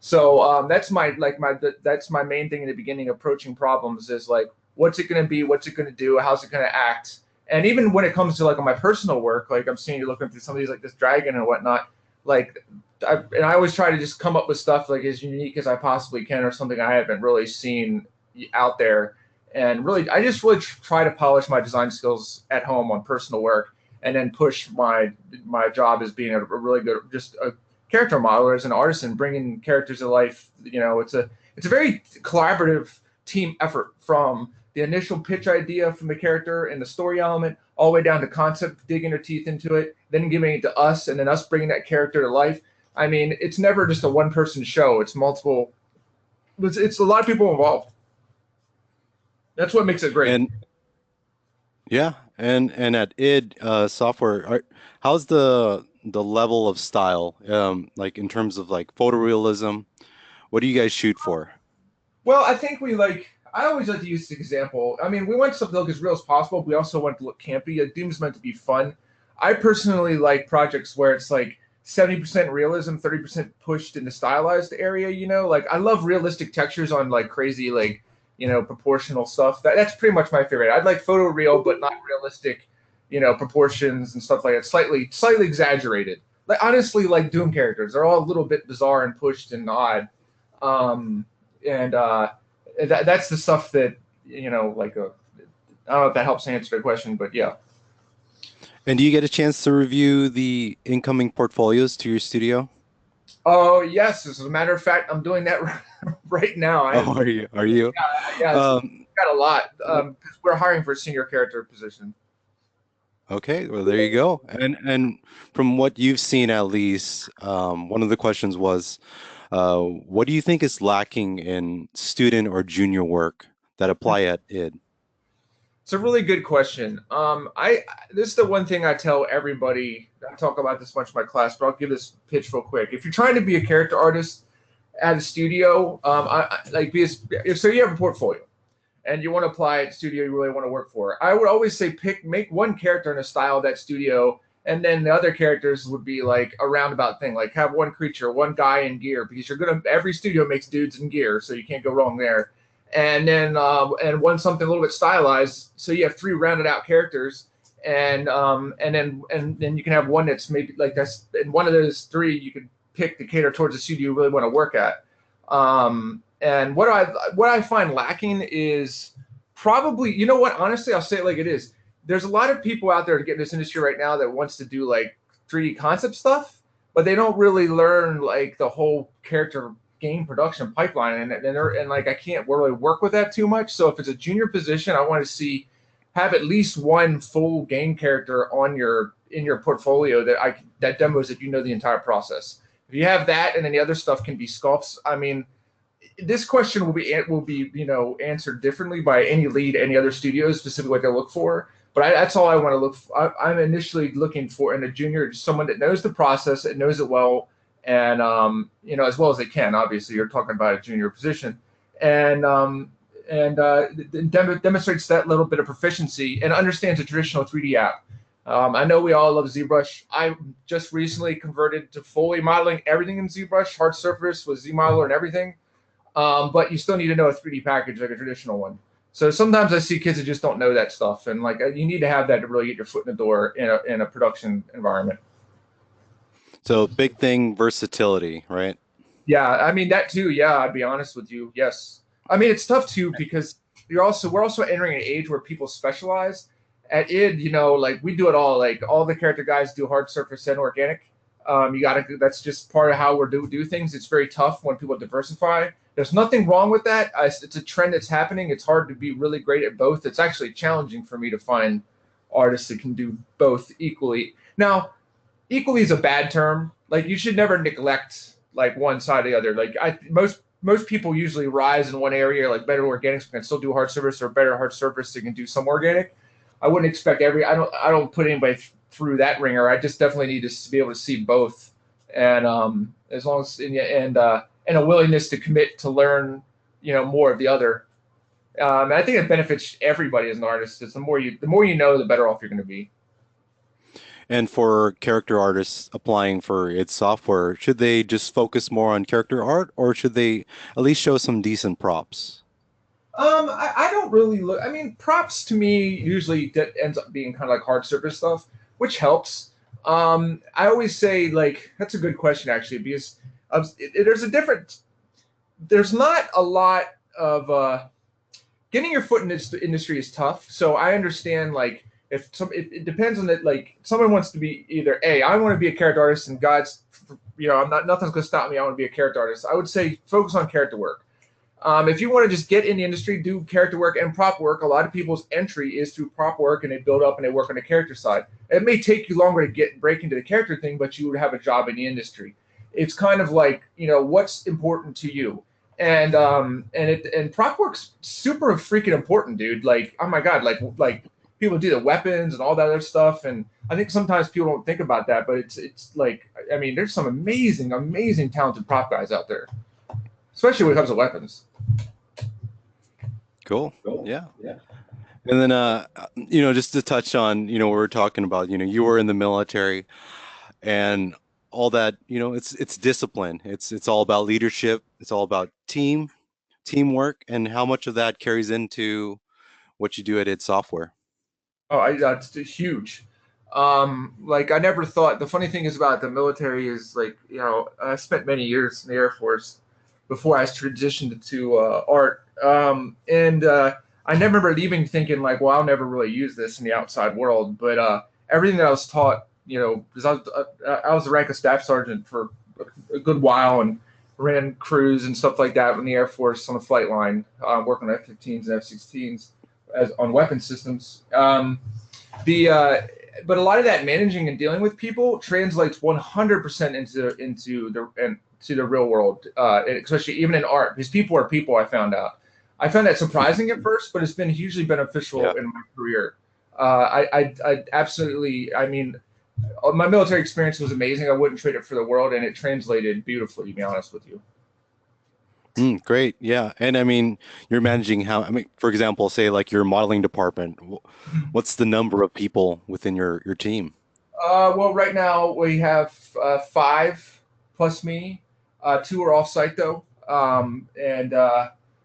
So that's my main thing in the beginning. Approaching problems is like, what's it going to be? What's it going to do? How's it going to act? And even when it comes to like my personal work, like I'm seeing you looking through some of these like this dragon and whatnot, like I always try to just come up with stuff like as unique as I possibly can, or something I haven't really seen out there. And really, I just really try to polish my design skills at home on personal work, and then push my job as being a really good just a character modeler as an artist and bringing characters to life. It's a very collaborative team effort, from the initial pitch idea from the character and the story element all the way down to concept, digging their teeth into it, then giving it to us, and then us bringing that character to life. I mean, it's never just a one person show. It's multiple. It's a lot of people involved. That's what makes it great. And yeah, and at id software, how's the level of style, like in terms of like photorealism? What do you guys shoot for? Well, I think I always like to use this example. I mean, we want something to look as real as possible, but we also want to look campy. Doom's meant to be fun. I personally like projects where it's like 70% realism, 30% pushed in the stylized area, Like, I love realistic textures on like crazy, like, proportional stuff. That's pretty much my favorite. I'd like photoreal, but not realistic, proportions and stuff like that. Slightly exaggerated. Like, honestly, like Doom characters, they're all a little bit bizarre and pushed and odd. Um, and that's the stuff that like I don't know if that helps answer the question, but yeah. And do you get a chance to review the incoming portfolios to your studio? Oh yes, as a matter of fact, I'm doing that right now. Oh, are you? Are you? Yeah, it's Um, got a lot because we're hiring for a senior character position. okay, well there you go. And from what you've seen at least, one of the questions was, what do you think is lacking in student or junior work that apply at ID? It's a really good question. I This is the one thing I tell everybody. I talk about this much in my class, but I'll give this pitch real quick. If you're trying to be a character artist at a studio, like if so, you have a portfolio and you want to apply at a studio you really want to work for. I would always say make one character in a style of that studio, and then the other characters would be like a roundabout thing. Like have one creature, one guy in gear, because every studio makes dudes in gear, so you can't go wrong there. And then and one something a little bit stylized, so you have three rounded out characters, and then you can have one that's maybe like that's in one of those three you could pick to cater towards the studio you really want to work at. And what I find lacking is probably, you know what, honestly, I'll say it like it is. There's a lot of people out there to get in this industry right now that wants to do like 3D concept stuff, but they don't really learn like the whole character game production pipeline, and like I can't really work with that too much. So if it's a junior position, I want to see have at least one full game character on your in your portfolio that demos that you know the entire process. If you have that, and then the other stuff can be sculpts. I mean, this question will be answered differently by any lead, any other studios, specifically what they look for. But that's all I want to look for. I'm initially looking for in a junior, someone that knows the process, that knows it well, and as well as they can. Obviously, you're talking about a junior position, and demonstrates that little bit of proficiency and understands a traditional 3D app. I know we all love ZBrush. I just recently converted to fully modeling everything in ZBrush, hard surface with ZModeler and everything. But you still need to know a 3D package like a traditional one. So sometimes I see kids that just don't know that stuff, and like you need to have that to really get your foot in the door in a production environment. So big thing, versatility, right? Yeah, I mean that too. Yeah, I'd be honest with you. Yes, I mean it's tough too because we're also entering an age where people specialize. At ID, like we do it all. Like all the character guys do hard surface and organic. You gotta. That's just part of how we do things. It's very tough when people diversify. There's nothing wrong with that. It's a trend that's happening. It's hard to be really great at both. It's actually challenging for me to find artists that can do both equally. Now, equally is a bad term. Like you should never neglect like one side or the other. Like most people usually rise in one area, like better organics can still do hard surface, or better hard surface they can do some organic. I wouldn't expect I don't put anybody through that ringer. I just definitely need to be able to see both, and as long as and a willingness to commit to learn, more of the other. And I think it benefits everybody as an artist. It's the more you know, the better off you're going to be. And for character artists applying for its software, should they just focus more on character art, or should they at least show some decent props? I don't really look. I mean, props to me usually ends up being kind of like hard surface stuff, which helps. I always say like that's a good question actually because there's a different. There's not a lot of getting your foot in this industry is tough. So I understand like if it depends on it. Like someone wants to be either I want to be a character artist and God's I'm not nothing's gonna stop me. I want to be a character artist. I would say focus on character work. If you want to just get in the industry, do character work and prop work, a lot of people's entry is through prop work and they build up and they work on the character side. It may take you longer to break into the character thing, but you would have a job in the industry. It's kind of like, what's important to you. And prop work's super freaking important, dude. Like, oh my God, like people do the weapons and all that other stuff. And I think sometimes people don't think about that, but it's like, I mean, there's some amazing, amazing talented prop guys out there, especially when it comes to weapons. Cool. Yeah. And then, just to touch on, we were talking about, you were in the military and all that, it's discipline. It's all about leadership. It's all about teamwork, and how much of that carries into what you do at id Software. Oh, that's huge. Like I never thought. The funny thing is about the military is like, I spent many years in the Air Force before I transitioned to art. I never remember leaving thinking like, well, I'll never really use this in the outside world. But everything that I was taught, because I was the rank of staff sergeant for a good while and ran crews and stuff like that in the Air Force on the flight line, working on F-15s and F-16s as on weapon systems. But a lot of that managing and dealing with people translates 100% into the real world, especially even in art, because people are people. I found that surprising at first, but it's been hugely beneficial in my career. I absolutely, I mean, my military experience was amazing. I wouldn't trade it for the world, and it translated beautifully, to be honest with you. Great. Yeah. And I mean, you're managing I mean, for example, say like your modeling department, what's the number of people within your team? Well, right now we have 5 plus me. 2 are off site though, and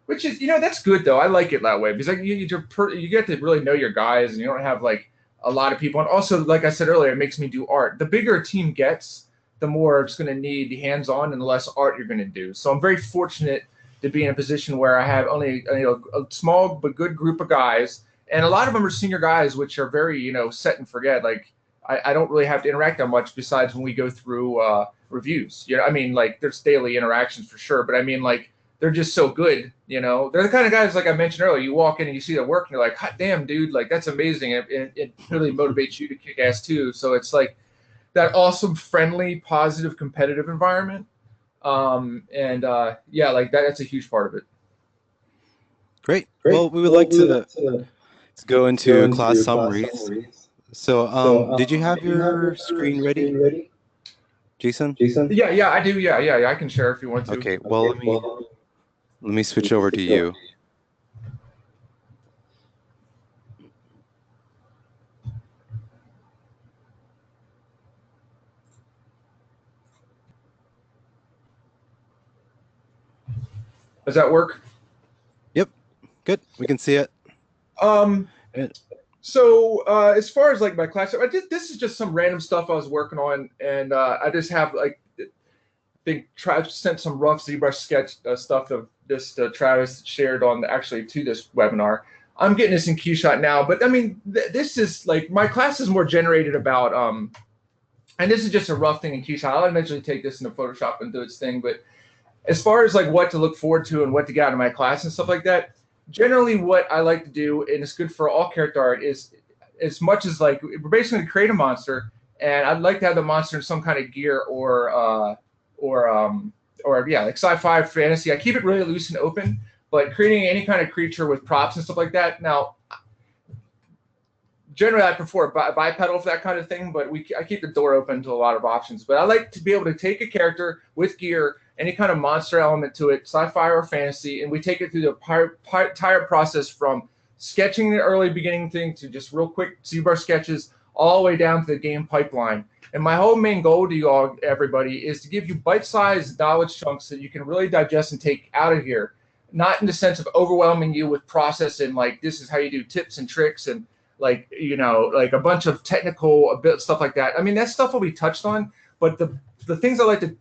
which is that's good though. I like it that way because like you get to really know your guys, and you don't have like a lot of people. And also, like I said earlier, it makes me do art. The bigger a team gets, the more it's going to need hands-on and the less art you're going to do. So I'm very fortunate to be in a position where I have only a small but good group of guys, and a lot of them are senior guys, which are very set and forget. Like I don't really have to interact that much besides when we go through reviews. I mean, like there's daily interactions for sure, but I mean like they're just so good. They're the kind of guys like I mentioned earlier. You walk in and you see their work, and you're like, "Hot damn, dude! Like that's amazing." It really motivates you to kick ass too. So it's like that awesome, friendly, positive, competitive environment. Yeah, like that's a huge part of it. Great. Well, we would like to go into class summaries. So, did you have your screen ready, Jason? Yeah, I do. Yeah, I can share if you want to. Okay. Well, let me switch over to you. Does that work? Yep. Good. We can see it. So as far as like my class, this is just some random stuff I was working on, and I just have like Travis sent some rough ZBrush sketch stuff of this Travis shared on actually to this webinar. I'm getting this in QShot now, but I mean this is like my class is more generated about and this is just a rough thing in QShot. I'll eventually take this into Photoshop and do its thing, but as far as like what to look forward to and what to get out of my class and stuff like that, generally what I like to do, and it's good for all character art, is as much as like we're basically going to create a monster, and I'd like to have the monster in some kind of gear or yeah, like sci-fi fantasy. I keep it really loose and open, but creating any kind of creature with props and stuff like that. Now, generally I prefer bipedal for that kind of thing, but I keep the door open to a lot of options. But I like to be able to take a character with gear, any kind of monster element to it, sci-fi or fantasy, and we take it through the entire process from sketching the early beginning thing to just real quick ZBrush sketches all the way down to the game pipeline. And my whole main goal to you all, everybody, is to give you bite-sized knowledge chunks that you can really digest and take out of here, not in the sense of overwhelming you with process and like this is how you do tips and tricks and like like a bunch of technical stuff like that. I mean, that stuff will be touched on, but the things I like to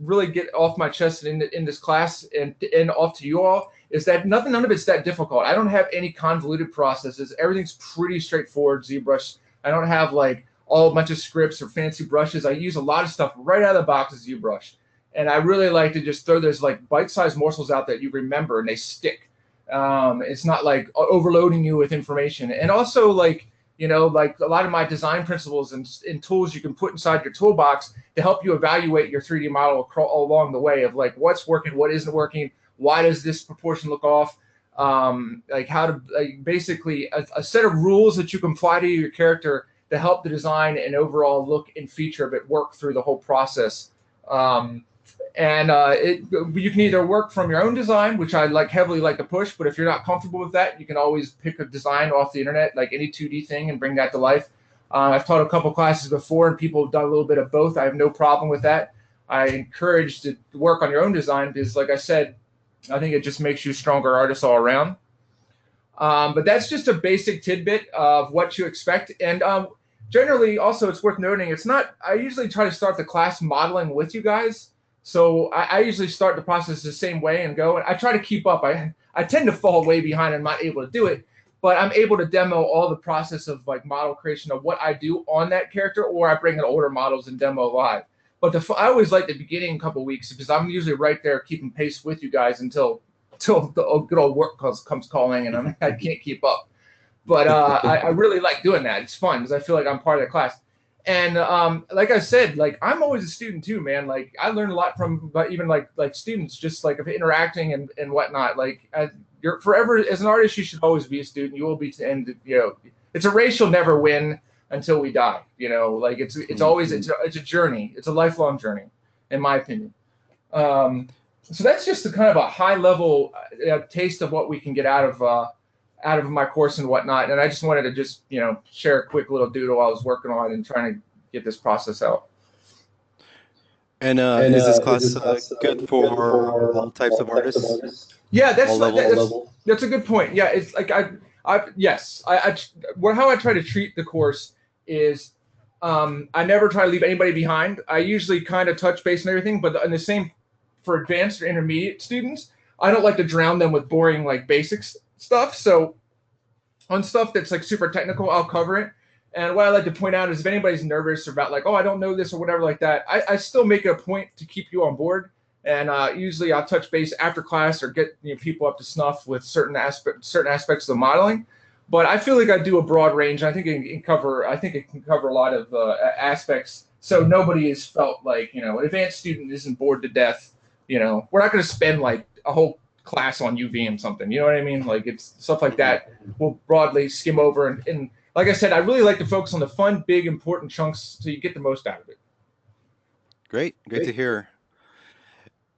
really get off my chest in this class and off to you all is that none of it's that difficult. I don't have any convoluted processes. Everything's pretty straightforward ZBrush. I don't have like a bunch of scripts or fancy brushes. I use a lot of stuff right out of the box as ZBrush. And I really like to just throw those like bite-sized morsels out that you remember and they stick. It's not like overloading you with information. And also like, like a lot of my design principles and tools you can put inside your toolbox to help you evaluate your 3D model along the way of like what's working, what isn't working, why does this proportion look off, like how to basically a set of rules that you can apply to your character to help the design and overall look and feature of it work through the whole process. You can either work from your own design, which I heavily like to push, but if you're not comfortable with that, you can always pick a design off the internet, like any 2D thing, and bring that to life. I've taught a couple classes before, and people have done a little bit of both. I have no problem with that. I encourage to work on your own design because, like I said, I think it just makes you a stronger artist all around. But that's just a basic tidbit of what you expect. And generally, also, it's worth noting, I usually try to start the class modeling with you guys. So I usually start the process the same way and go. And I try to keep up. I tend to fall way behind and not able to do it. But I'm able to demo all the process of like model creation of what I do on that character, or I bring in older models and demo live. But I always like the beginning couple weeks because I'm usually right there keeping pace with you guys until the good old work comes calling and I can't keep up. But I really like doing that. It's fun because I feel like I'm part of the class. And like I said, like I'm always a student too, man. Like I learn a lot from, but even like students, just like of interacting and whatnot. Like you're forever as an artist, you should always be a student. You will be to end. You know, it's a race you'll never win until we die. You know, like it's always it's a journey. It's a lifelong journey, in my opinion. So that's just a kind of a high level taste of what we can get out of my course and whatnot. And I just wanted to just, you know, share a quick little doodle I was working on and trying to get this process out. And is this class good for all types of artists? Yeah, all levels? That's a good point. Yeah, it's like how I try to treat the course is I never try to leave anybody behind. I usually kind of touch base and everything, but in the same for advanced or intermediate students, I don't like to drown them with boring like basics stuff. So on stuff that's like super technical, I'll cover it. And what I like to point out is if anybody's nervous about like, oh, I don't know this or whatever like that, I still make it a point to keep you on board. And usually I'll touch base after class or get people up to snuff with certain aspects of the modeling. But I feel like I do a broad range. I think it can cover a lot of aspects. So nobody has felt like, an advanced student isn't bored to death. We're not going to spend like a whole class on UV and something. You know what I mean? Like it's stuff like that. We'll broadly skim over. And like I said, I really like to focus on the fun, big, important chunks so you get the most out of it. Great to hear.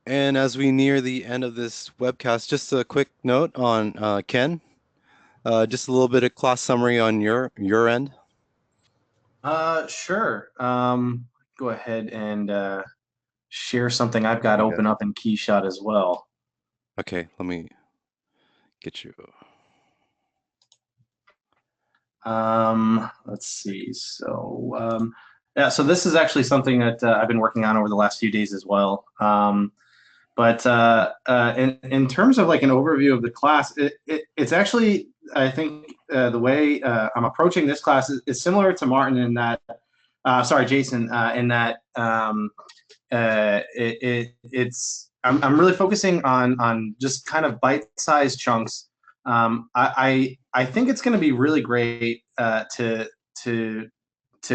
And as we near the end of this webcast, just a quick note on Ken. Just a little bit of class summary on your end. Sure. Go ahead and share something I've got open up in KeyShot as well. Okay, let me get you. Let's see. So yeah, so this is actually something that I've been working on over the last few days as well. But in terms of like an overview of the class, it's actually, I think the way I'm approaching this class is similar to Martin in that, Jason, in that I'm really focusing on just kind of bite-sized chunks. I think it's going to be really great to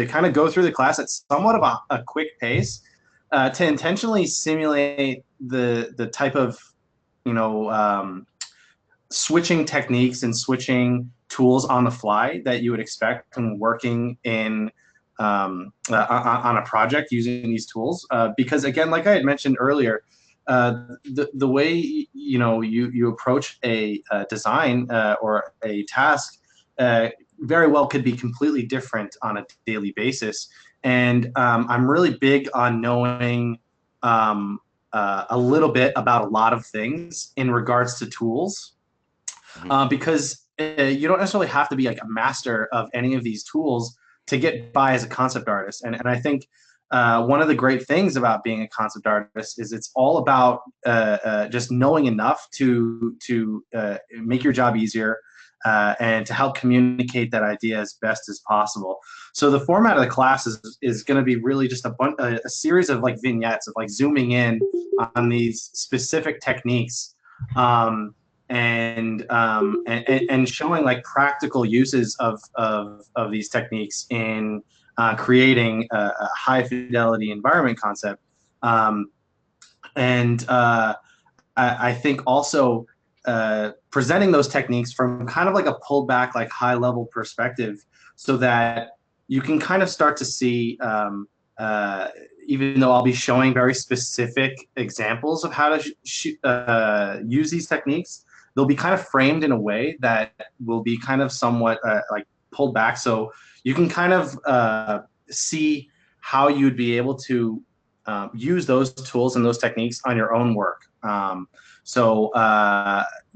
kind of go through the class at somewhat of a quick pace to intentionally simulate the type of switching techniques and switching tools on the fly that you would expect when working in on a project using these tools. Because again, like I had mentioned earlier, the way you approach a design or a task very well could be completely different on a daily basis. And I'm really big on knowing a little bit about a lot of things in regards to tools, because you don't necessarily have to be like a master of any of these tools to get by as a concept artist. And I think one of the great things about being a concept artist is it's all about just knowing enough to make your job easier and to help communicate that idea as best as possible. So the format of the class is going to be really just a series of like vignettes of like zooming in on these specific techniques and showing like practical uses of these techniques in creating a high fidelity environment concept. I think also presenting those techniques from kind of like a pulled back, like high level perspective, so that you can kind of start to see, even though I'll be showing very specific examples of how to use these techniques, they'll be kind of framed in a way that will be kind of somewhat like pulled back. So you can kind of see how you'd be able to use those tools and those techniques on your own work.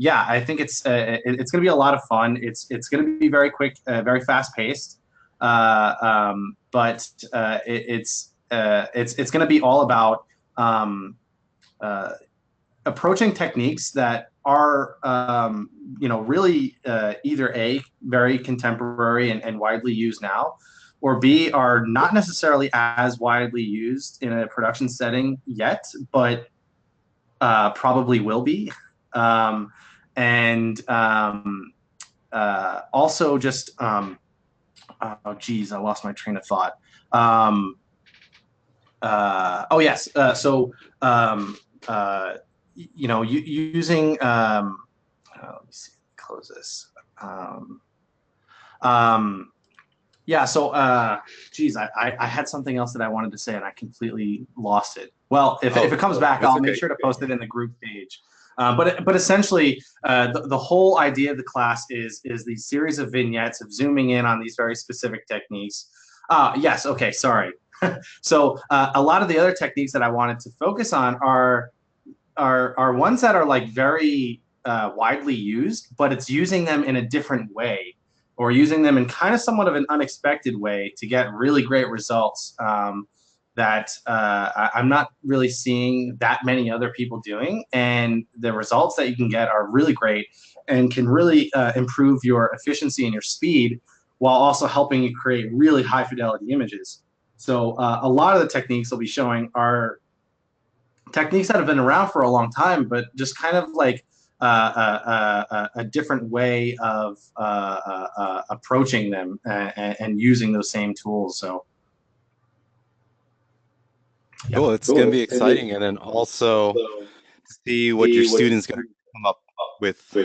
Yeah, I think it's going to be a lot of fun. It's going to be very quick, very fast paced, but it's going to be all about approaching techniques that are really either very contemporary and widely used now, or B, are not necessarily as widely used in a production setting yet, but probably will be. And also just, oh, geez, I lost my train of thought. Oh, yes. Using, let me see, close this. Yeah, so, geez, I had something else that I wanted to say and I completely lost it. Well, if it comes back, it's I'll make okay. sure to post it in the group page. But essentially, the whole idea of the class is these series of vignettes of zooming in on these very specific techniques. Yes, okay, sorry. So a lot of the other techniques that I wanted to focus on are ones that are like very widely used, but it's using them in a different way, or using them in kind of somewhat of an unexpected way to get really great results that I'm not really seeing that many other people doing. And the results that you can get are really great and can really improve your efficiency and your speed while also helping you create really high fidelity images. So a lot of the techniques I'll be showing are techniques that have been around for a long time, but just kind of like a different way of approaching them and using those same tools. So, yeah. Cool. It's going to be exciting. And then also see what your students going to come up with.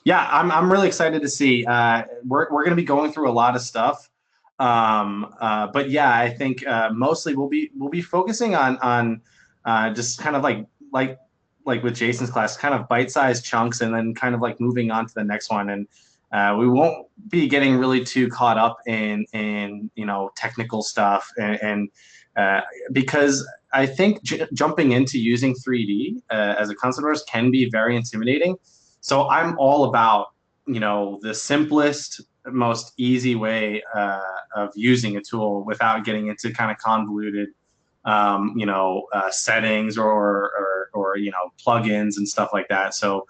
Yeah, I'm really excited to see. We're going to be going through a lot of stuff, but yeah, I think mostly we'll be focusing on just kind of like with Jason's class, kind of bite-sized chunks, and then kind of like moving on to the next one. And we won't be getting really too caught up in technical stuff, and because I think jumping into using 3D as a concept artist can be very intimidating. So I'm all about, the simplest, most easy way of using a tool without getting into kind of convoluted, settings or plugins and stuff like that. So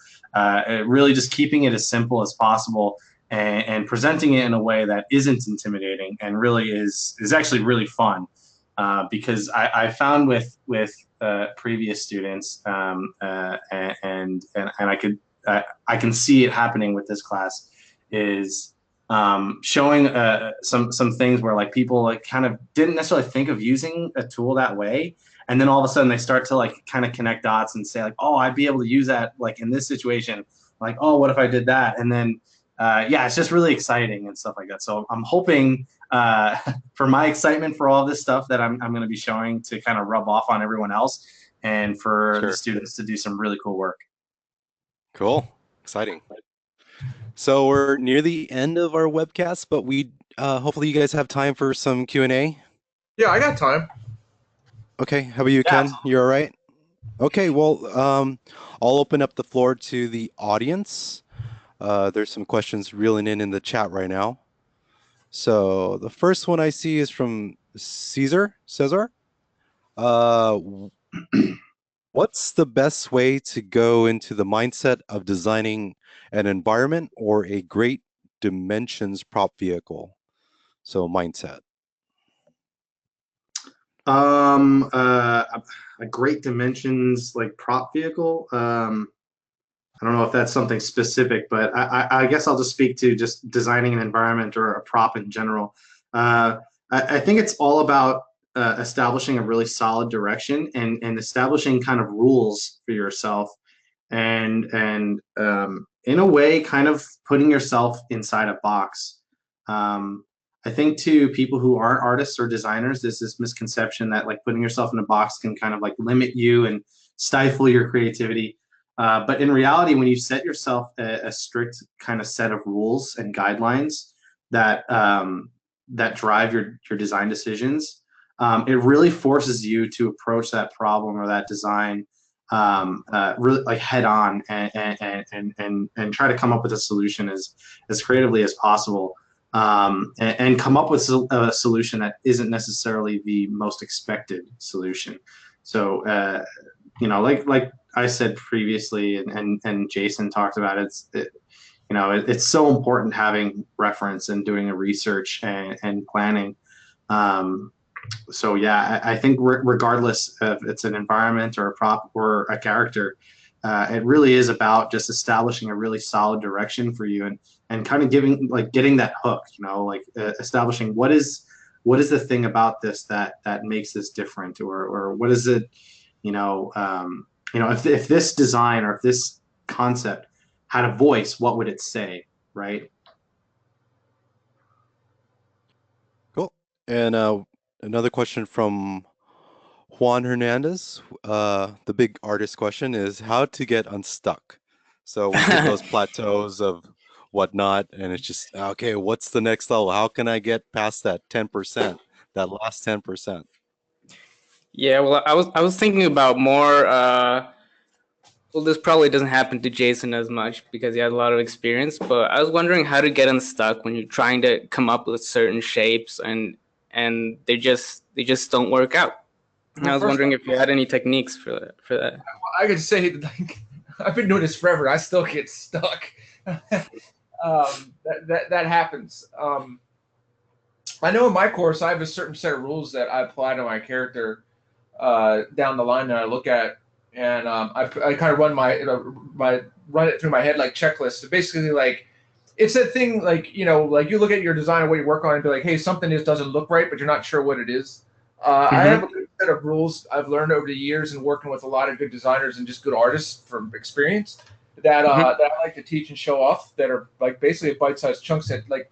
really just keeping it as simple as possible and presenting it in a way that isn't intimidating and really is actually really fun. Because I found with previous students, and I can see it happening with this class, is showing some things where like people like kind of didn't necessarily think of using a tool that way, and then all of a sudden they start to like kind of connect dots and say like, oh, I'd be able to use that like in this situation, like, oh, what if I did that? And then yeah, it's just really exciting and stuff like that. So I'm hoping for my excitement for all this stuff that I'm going to be showing to kind of rub off on everyone else, and for the students to do some really cool work. Cool. Exciting. So we're near the end of our webcast, but we hopefully you guys have time for some Q&A. Yeah, I got time. Okay. How about you, Ken? You're all right? Okay. Well, I'll open up the floor to the audience. There's some questions reeling in the chat right now. So the first one I see is from Cesar. What's the best way to go into the mindset of designing an environment or a great dimensions prop vehicle? So mindset. A great dimensions like prop vehicle. I don't know if that's something specific, but I guess I'll just speak to just designing an environment or a prop in general. I think it's all about establishing a really solid direction and establishing kind of rules for yourself, and in a way kind of putting yourself inside a box. I think to people who aren't artists or designers, there's this misconception that like putting yourself in a box can kind of like limit you and stifle your creativity. But in reality, when you set yourself a strict kind of set of rules and guidelines that that drive your design decisions, it really forces you to approach that problem or that design really like head on, and try to come up with a solution as creatively as possible, and come up with a solution that isn't necessarily the most expected solution. So like I said previously, and Jason talked about it, it's so important having reference and doing a research and planning. Um, so yeah, I think regardless if it's an environment or a prop or a character, it really is about just establishing a really solid direction for you and kind of getting that hook, like establishing what is the thing about this that makes this different, or what is it, if this design or if this concept had a voice, what would it say, right? Cool. And another question from Juan Hernandez. The big artist question is how to get unstuck. So we hit those plateaus of whatnot, and it's just, okay, what's the next level? How can I get past that 10%, that last 10%? Yeah, well, I was thinking about more. Well, this probably doesn't happen to Jason as much because he has a lot of experience. But I was wondering how to get unstuck when you're trying to come up with certain shapes and they just don't work out. And I Well, was first wondering off, if you had any techniques for that. I could say like I've been doing this forever. I still get stuck. That happens. I know in my course I have a certain set of rules that I apply to my character down the line that I look at, and I kind of run run it through my head like checklists. So basically, like it's that thing like like you look at your design and what you work on and be like, hey, something just doesn't look right, but you're not sure what it is. I have a Mm-hmm. good set of rules I've learned over the years and working with a lot of good designers and just good artists from experience Mm-hmm. that I like to teach and show off that are like basically bite-sized chunks that like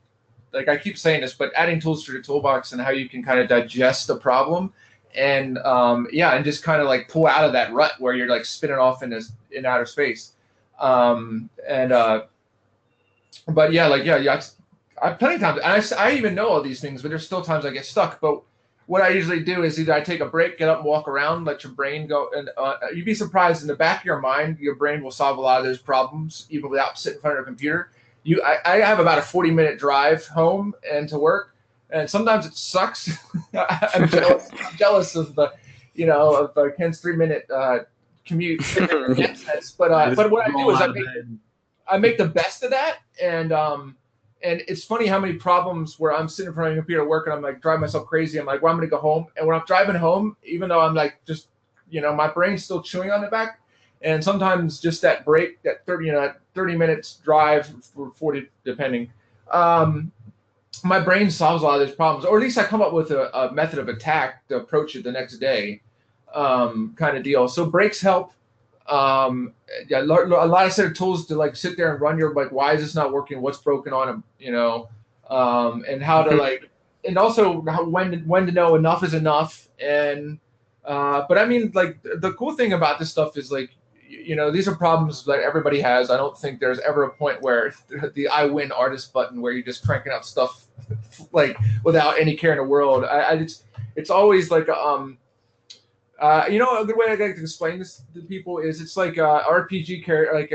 I keep saying this, but adding tools to your toolbox and how you can kind of digest the problem and and just kind of like pull out of that rut where you're like spinning off in outer space. And but yeah, like yeah, I plenty of times, and I even know all these things, but there's still times I get stuck. But what I usually do is either I take a break, get up and walk around, let your brain go, and you'd be surprised in the back of your mind, your brain will solve a lot of those problems even without sitting in front of a computer. I have about a 40-minute drive home and to work, and sometimes it sucks. I'm jealous. I'm jealous of the, of Ken's 3-minute commute in that sense. But what I do is I make the best of that, and it's funny how many problems where I'm sitting in front of a computer working, I'm like driving myself crazy. I'm like, well, I'm gonna go home, and when I'm driving home, even though I'm like just, my brain's still chewing on the back, and sometimes just that break, that 30 minutes drive for 40 depending, my brain solves a lot of these problems, or at least I come up with a method of attack to approach it the next day, kind of deal. So breaks help. Yeah, a lot of set of tools to like sit there and run your like, why is this not working? What's broken on them? And how to like, and also when to know enough is enough. And but I mean, like the cool thing about this stuff is like, these are problems that everybody has. I don't think there's ever a point where the I win artist button where you're just cranking out stuff like without any care in the world. It's always like a good way I like to explain this to people is it's like a RPG character, like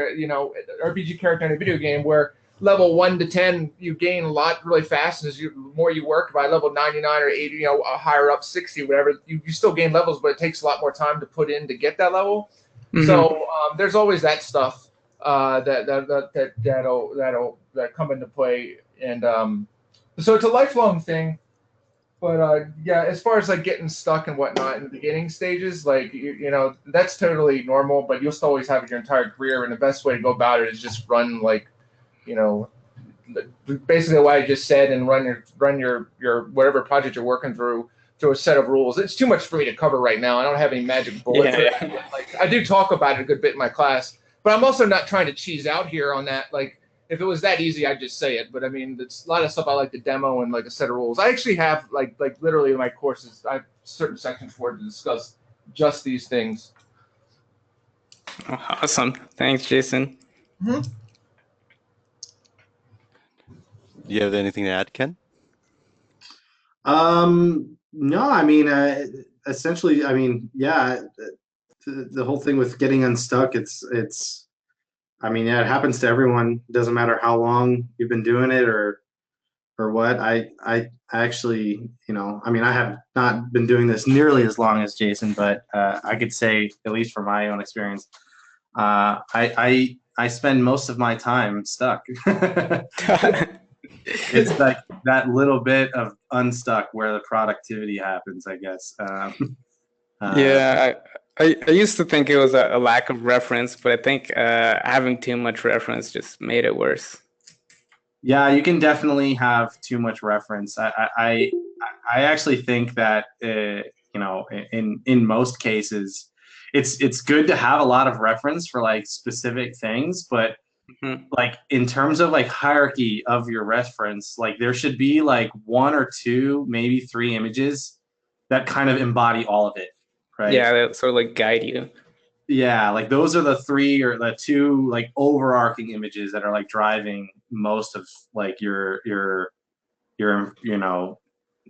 RPG character in a video game where level 1 to 10 you gain a lot really fast, and as the more you work, by level 99 or 80, higher up 60, whatever, you still gain levels, but it takes a lot more time to put in to get that level. Mm-hmm. So there's always that stuff that come into play, and so it's a lifelong thing. But yeah, as far as like getting stuck and whatnot in the beginning stages, like that's totally normal. But you'll still always have it your entire career, and the best way to go about it is just run like, you know, basically what I just said, and run your whatever project you're working through a set of rules. It's too much for me to cover right now. I don't have any magic bullet for that. Yeah. Like I do talk about it a good bit in my class, but I'm also not trying to cheese out here on that. Like if it was that easy, I'd just say it. But I mean, it's a lot of stuff I like to demo and like a set of rules. I actually have like literally in my courses, I have certain sections for it to discuss just these things. Awesome. Thanks, Jason. Mm-hmm. Do you have anything to add, Ken? No, I mean, essentially, I mean, yeah, the whole thing with getting unstuck, I mean, yeah, it happens to everyone. It doesn't matter how long you've been doing it or what. I actually, I mean, I have not been doing this nearly as long as Jason, but I could say, at least from my own experience, I I spend most of my time stuck. It's like that little bit of unstuck where the productivity happens, I guess. Yeah, I used to think it was a lack of reference, but I think having too much reference just made it worse. Yeah, you can definitely have too much reference. I actually think that in most cases, it's good to have a lot of reference for like specific things, but Mhm. like in terms of like hierarchy of your reference, like there should be like one or two, maybe three images that kind of embody all of it, right? Yeah, that sort of like guide you. Yeah, like those are the three or the two like overarching images that are like driving most of like your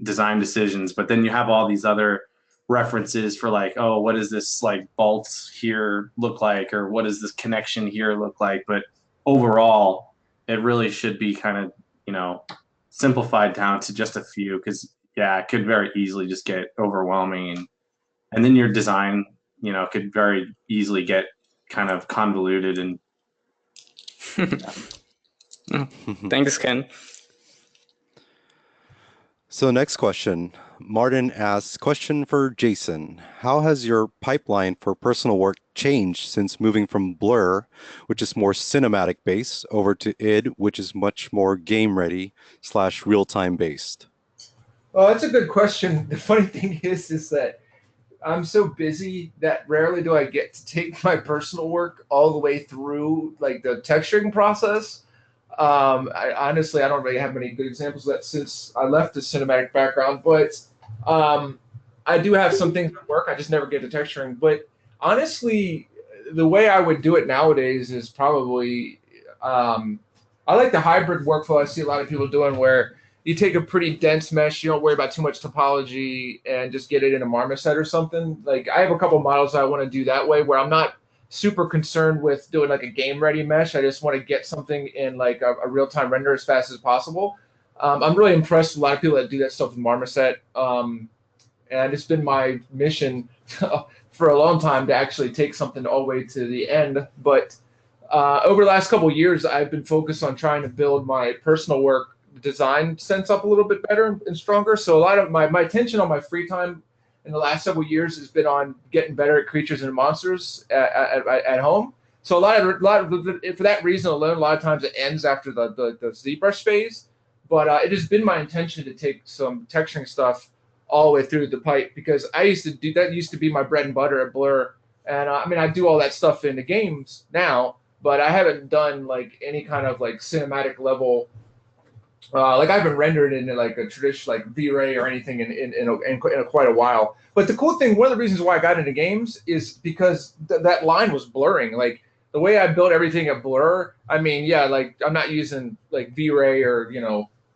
design decisions. But then you have all these other references for like, oh, what does this like bolt here look like, or what does this connection here look like? But overall, it really should be kind of simplified down to just a few, because yeah, it could very easily just get overwhelming, and then your design could very easily get kind of convoluted and Thanks, Ken. So next question, Martin asks, question for Jason. How has your pipeline for personal work changed since moving from Blur, which is more cinematic based, over to id, which is much more game ready / real-time based? Well, that's a good question. The funny thing is that I'm so busy that rarely do I get to take my personal work all the way through like the texturing process. I don't really have many good examples of that since I left the cinematic background, but um, I do have some things that work. I just never get to texturing. But honestly, the way I would do it nowadays is probably I like the hybrid workflow I see a lot of people doing where you take a pretty dense mesh, you don't worry about too much topology, and just get it in a marmoset or something. Like I have a couple models I want to do that way where I'm not super concerned with doing like a game ready mesh. I just want to get something in like a real time render as fast as possible. I'm really impressed with a lot of people that do that stuff with Marmoset. And it's been my mission for a long time to actually take something all the way to the end. But over the last couple of years, I've been focused on trying to build my personal work design sense up a little bit better and stronger. So a lot of my attention on my free time in the last several years has been on getting better at creatures and monsters at home. So for that reason alone, a lot of times it ends after the ZBrush phase. But it has been my intention to take some texturing stuff all the way through the pipe, because I used to do that. Used to be my bread and butter at Blur, and I mean I do all that stuff in the games now, but I haven't done like any kind of like cinematic level. Like I haven't rendered in like a traditional like V-Ray or anything in quite a while. But the cool thing, one of the reasons why I got into games is because that line was blurring. Like the way I built everything at Blur, I mean, yeah, like I'm not using like V-Ray or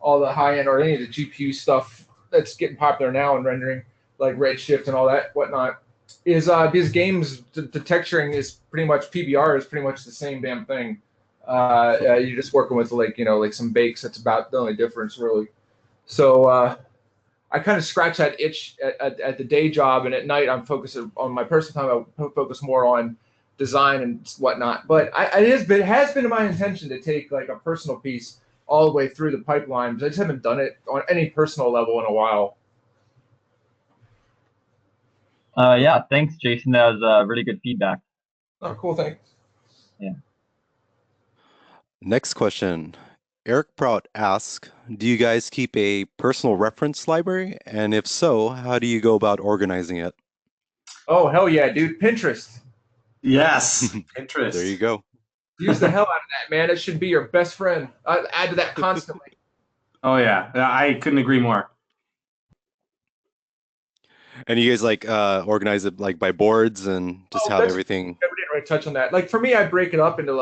all the high end or any of the GPU stuff that's getting popular now in rendering, like Redshift and all that whatnot. Is these games the texturing is pretty much PBR is pretty much the same damn thing. You're just working with like some bakes. That's about the only difference really. So I kind of scratch that itch at the day job, and at night I'm focused on my personal time. I focus more on design and whatnot. But it has been my intention to take like a personal piece all the way through the pipeline. But I just haven't done it on any personal level in a while. Yeah, thanks, Jason. That was really good feedback. Oh, cool, thanks. Yeah. Next question. Eric Prout asks, do you guys keep a personal reference library? And if so, how do you go about organizing it? Oh, hell yeah, dude. Pinterest. yes, Pinterest. There you go. Use the hell out of that, man. It should be your best friend. I add to that constantly. Oh yeah, I couldn't agree more. And you guys like organize it like by boards and just have everything. We didn't really touch on that. Like for me, I break it up into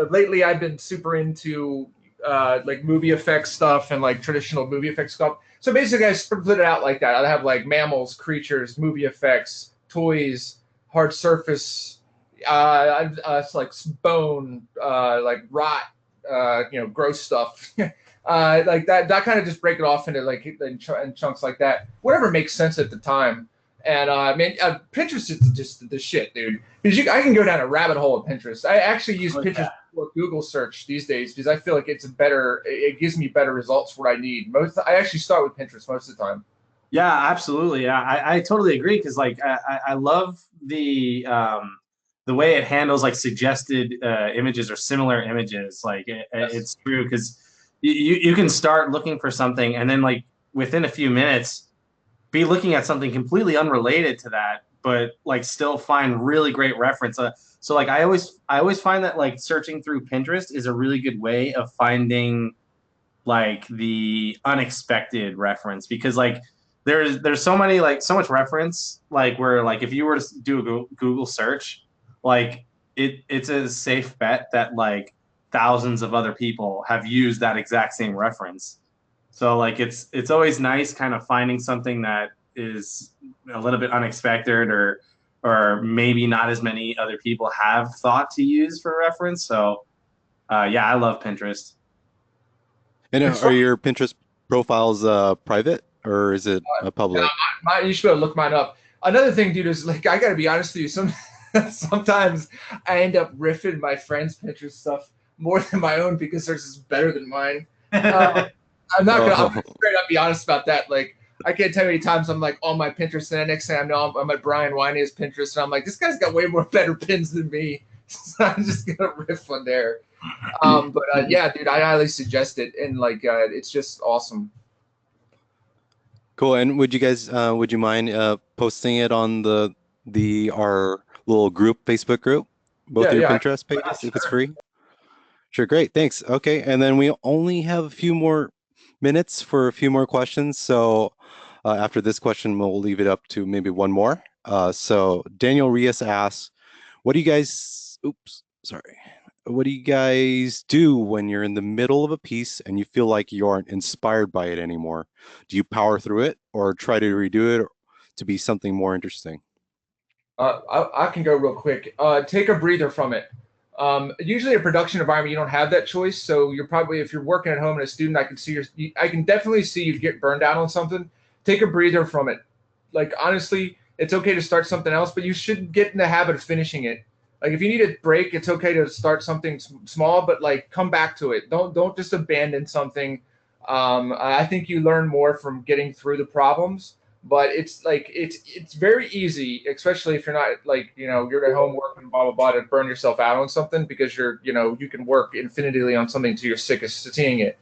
lately I've been super into like movie effects stuff and like traditional movie effects stuff. So basically, I split it out like that. I have like mammals, creatures, movie effects, toys, hard surface, it's like bone, like rot, gross stuff. Like that kind of just break it off into like in chunks like that. Whatever makes sense at the time. And man, Pinterest is just the shit, dude. Because I can go down a rabbit hole of Pinterest. I actually use Pinterest for Google search these days because I feel like it gives me better results for what I need. I actually start with Pinterest most of the time. Yeah, absolutely. Yeah, I totally agree because like I love the way it handles like suggested images or similar images. Like it's true because you can start looking for something and then like within a few minutes be looking at something completely unrelated to that, but like still find really great reference. So like I always find that like searching through Pinterest is a really good way of finding like the unexpected reference because like there's so many like so much reference like where like if you were to do a Google search like it's a safe bet that like thousands of other people have used that exact same reference. So like it's always nice kind of finding something that is a little bit unexpected or maybe not as many other people have thought to use for reference. So yeah, I love Pinterest. And are your Pinterest profiles private or is it public? You should be able to look mine up. Another thing, dude, is like I gotta be honest with you. Sometimes I end up riffing my friends' Pinterest stuff more than my own because theirs is better than mine. I'm gonna straight up be honest about that. Like I can't tell you how many times I'm like on my Pinterest and the next thing I know I'm at Brian Winey's Pinterest and I'm like, this guy's got way more better pins than me. So I'm just gonna riff on there. Yeah, dude, I highly suggest it and like it's just awesome. Cool. And would you mind posting it on our little group, Facebook group, both your Pinterest pages if it's free? Sure, great, thanks. Okay, and then we only have a few more minutes for a few more questions. So after this question, we'll leave it up to maybe one more. So Daniel Rios asks, what do you guys do when you're in the middle of a piece and you feel like you aren't inspired by it anymore? Do you power through it or try to redo it to be something more interesting? I can go real quick. Take a breather from it. Usually a production environment, you don't have that choice. So you're probably, if you're working at home and a student, I can definitely see you get burned out on something. Take a breather from it. Like, honestly, it's okay to start something else, but you should get in the habit of finishing it. Like, if you need a break, it's okay to start something small, but like come back to it. Don't just abandon something. I think you learn more from getting through the problems. But it's like it's very easy, especially if you're not like you're at home working blah blah blah to burn yourself out on something because you can work infinitely on something till you're sick of seeing it.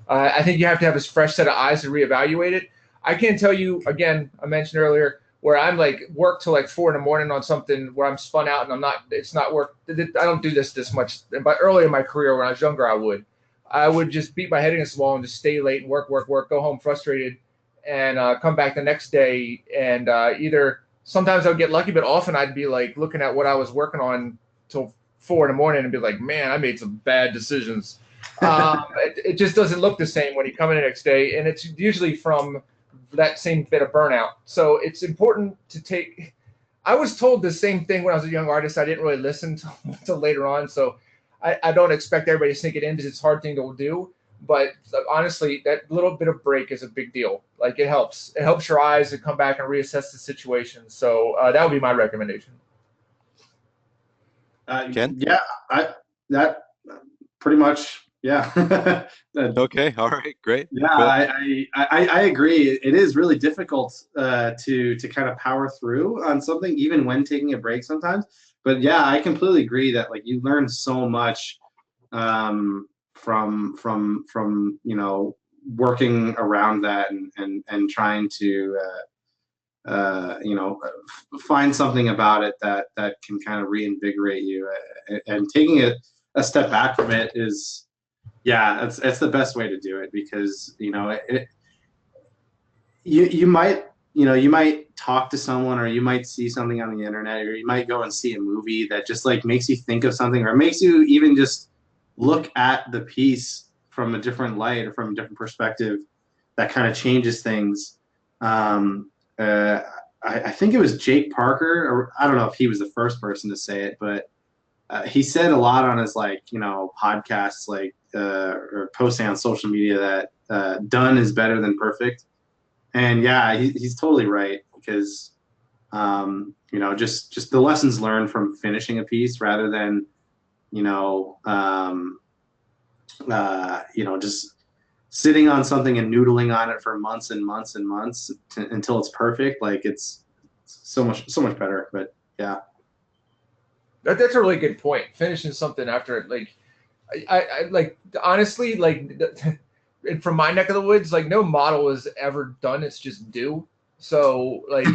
I think you have to have a fresh set of eyes to reevaluate it. I can't tell you again. I mentioned earlier where I'm like work till like 4 a.m. on something where I'm spun out and it's not work. I don't do this much. But early in my career when I was younger, I would just beat my head against the wall and just stay late and work, go home frustrated and come back the next day and either sometimes I would get lucky, but often I'd be like looking at what I was working on till 4 a.m. and be like, man, I made some bad decisions. It just doesn't look the same when you come in the next day, and it's usually from that same bit of burnout. So it's important to take. I was told the same thing when I was a young artist. I didn't really listen till later on, so I don't expect everybody to sneak it in because it's a hard thing to do. But honestly, that little bit of break is a big deal. Like it helps. It helps your eyes to come back and reassess the situation. So that would be my recommendation. Ken? Yeah, that pretty much. Yeah. Okay. All right. Great. Yeah, cool. I agree. It is really difficult to kind of power through on something, even when taking a break sometimes. But yeah, I completely agree that like you learn so much from working around that and trying to find something about it that can kind of reinvigorate you and taking it a step back from it is it's the best way to do it because you might talk to someone or you might see something on the internet or you might go and see a movie that just like makes you think of something or makes you even just look at the piece from a different light or from a different perspective that kind of changes things. I think it was Jake Parker, or I don't know if he was the first person to say it, but he said a lot on his podcasts, or posting on social media that done is better than perfect. And yeah, he's totally right because You know, just the lessons learned from finishing a piece rather than, you know, you know, just sitting on something and noodling on it for months and months and months until it's perfect. Like it's so much better. But yeah. That's a really good point. Finishing something after like, I like honestly like from my neck of the woods, like no model is ever done. It's just due. So like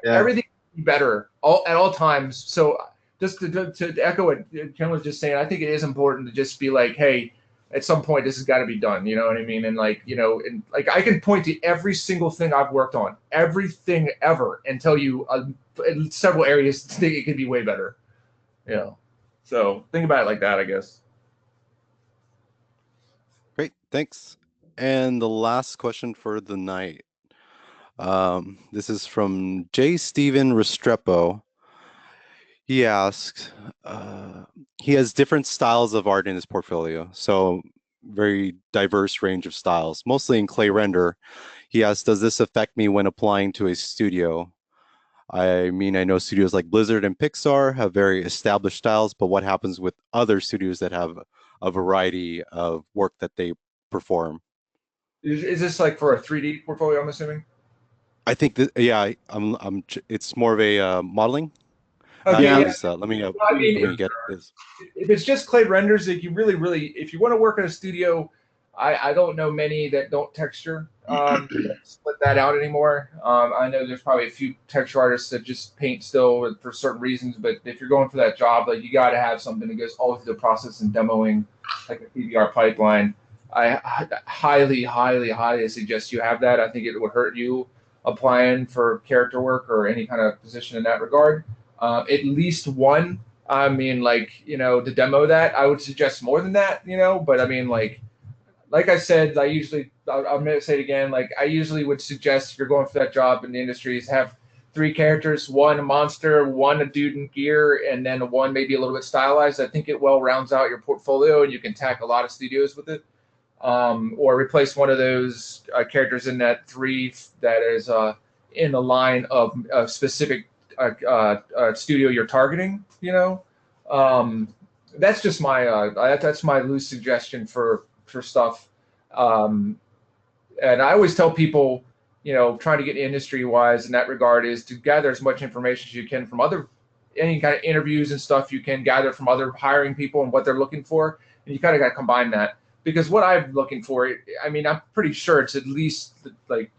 Yeah. everything can be better at all times. So just to echo what Ken was just saying, I think it is important to just be like, hey, at some point this has got to be done. You know what I mean? And like, you know, and like I can point to every single thing I've worked on, everything ever, and tell you in several areas think it could be way better. You know, so think about it like that, I guess. Great, thanks. And the last question for the night. This is from J. Steven Restrepo. He asked, he has different styles of art in his portfolio, so very diverse range of styles, mostly in clay render. He asked, does this affect me when applying to a studio? I mean, I know studios like Blizzard and Pixar have very established styles, but what happens with other studios that have a variety of work that they perform? Is this like for a 3D portfolio? I'm assuming. I think that, yeah, it's more of a modeling. Okay, Yeah. yeah. Just let me Well, I mean, let me get this. if it's just clay renders, like you really, if you want to work in a studio, I don't know many that don't texture. Split that out anymore. I know there's probably a few texture artists that just paint still for certain reasons, but if you're going for that job, like you got to have something that goes all through the process and demoing, like a PBR pipeline. I highly suggest you have that. I think it would hurt you applying for character work or any kind of position in that regard. At least one. I mean, like, you know, to demo that, I would suggest more than that, you know, but I mean, like I said, I'm going to say it again, like I usually would suggest if you're going for that job in the industry is have three characters, one a monster, one a dude in gear, and then one maybe a little bit stylized. I think it well rounds out your portfolio and you can tack a lot of studios with it. Or replace one of those characters in that three that is in the line of a specific studio you're targeting. You know, that's just my that's my loose suggestion for stuff. Um, and I always tell people, you know, trying to get industry wise in that regard is to gather as much information as you can from any kind of interviews and stuff you can gather from other hiring people and what they're looking for, and you kind of got to combine that because what I'm looking for, I mean, I'm pretty sure it's at least like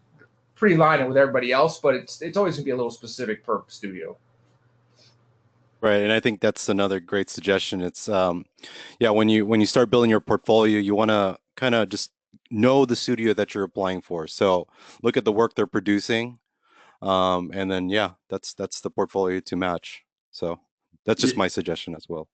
pretty lining with everybody else, but it's always gonna be a little specific per studio. Right, and I think that's another great suggestion. It's yeah, when you start building your portfolio, you want to kind of just know the studio that you're applying for. So look at the work they're producing, and then yeah, that's the portfolio to match. So that's just my suggestion as well.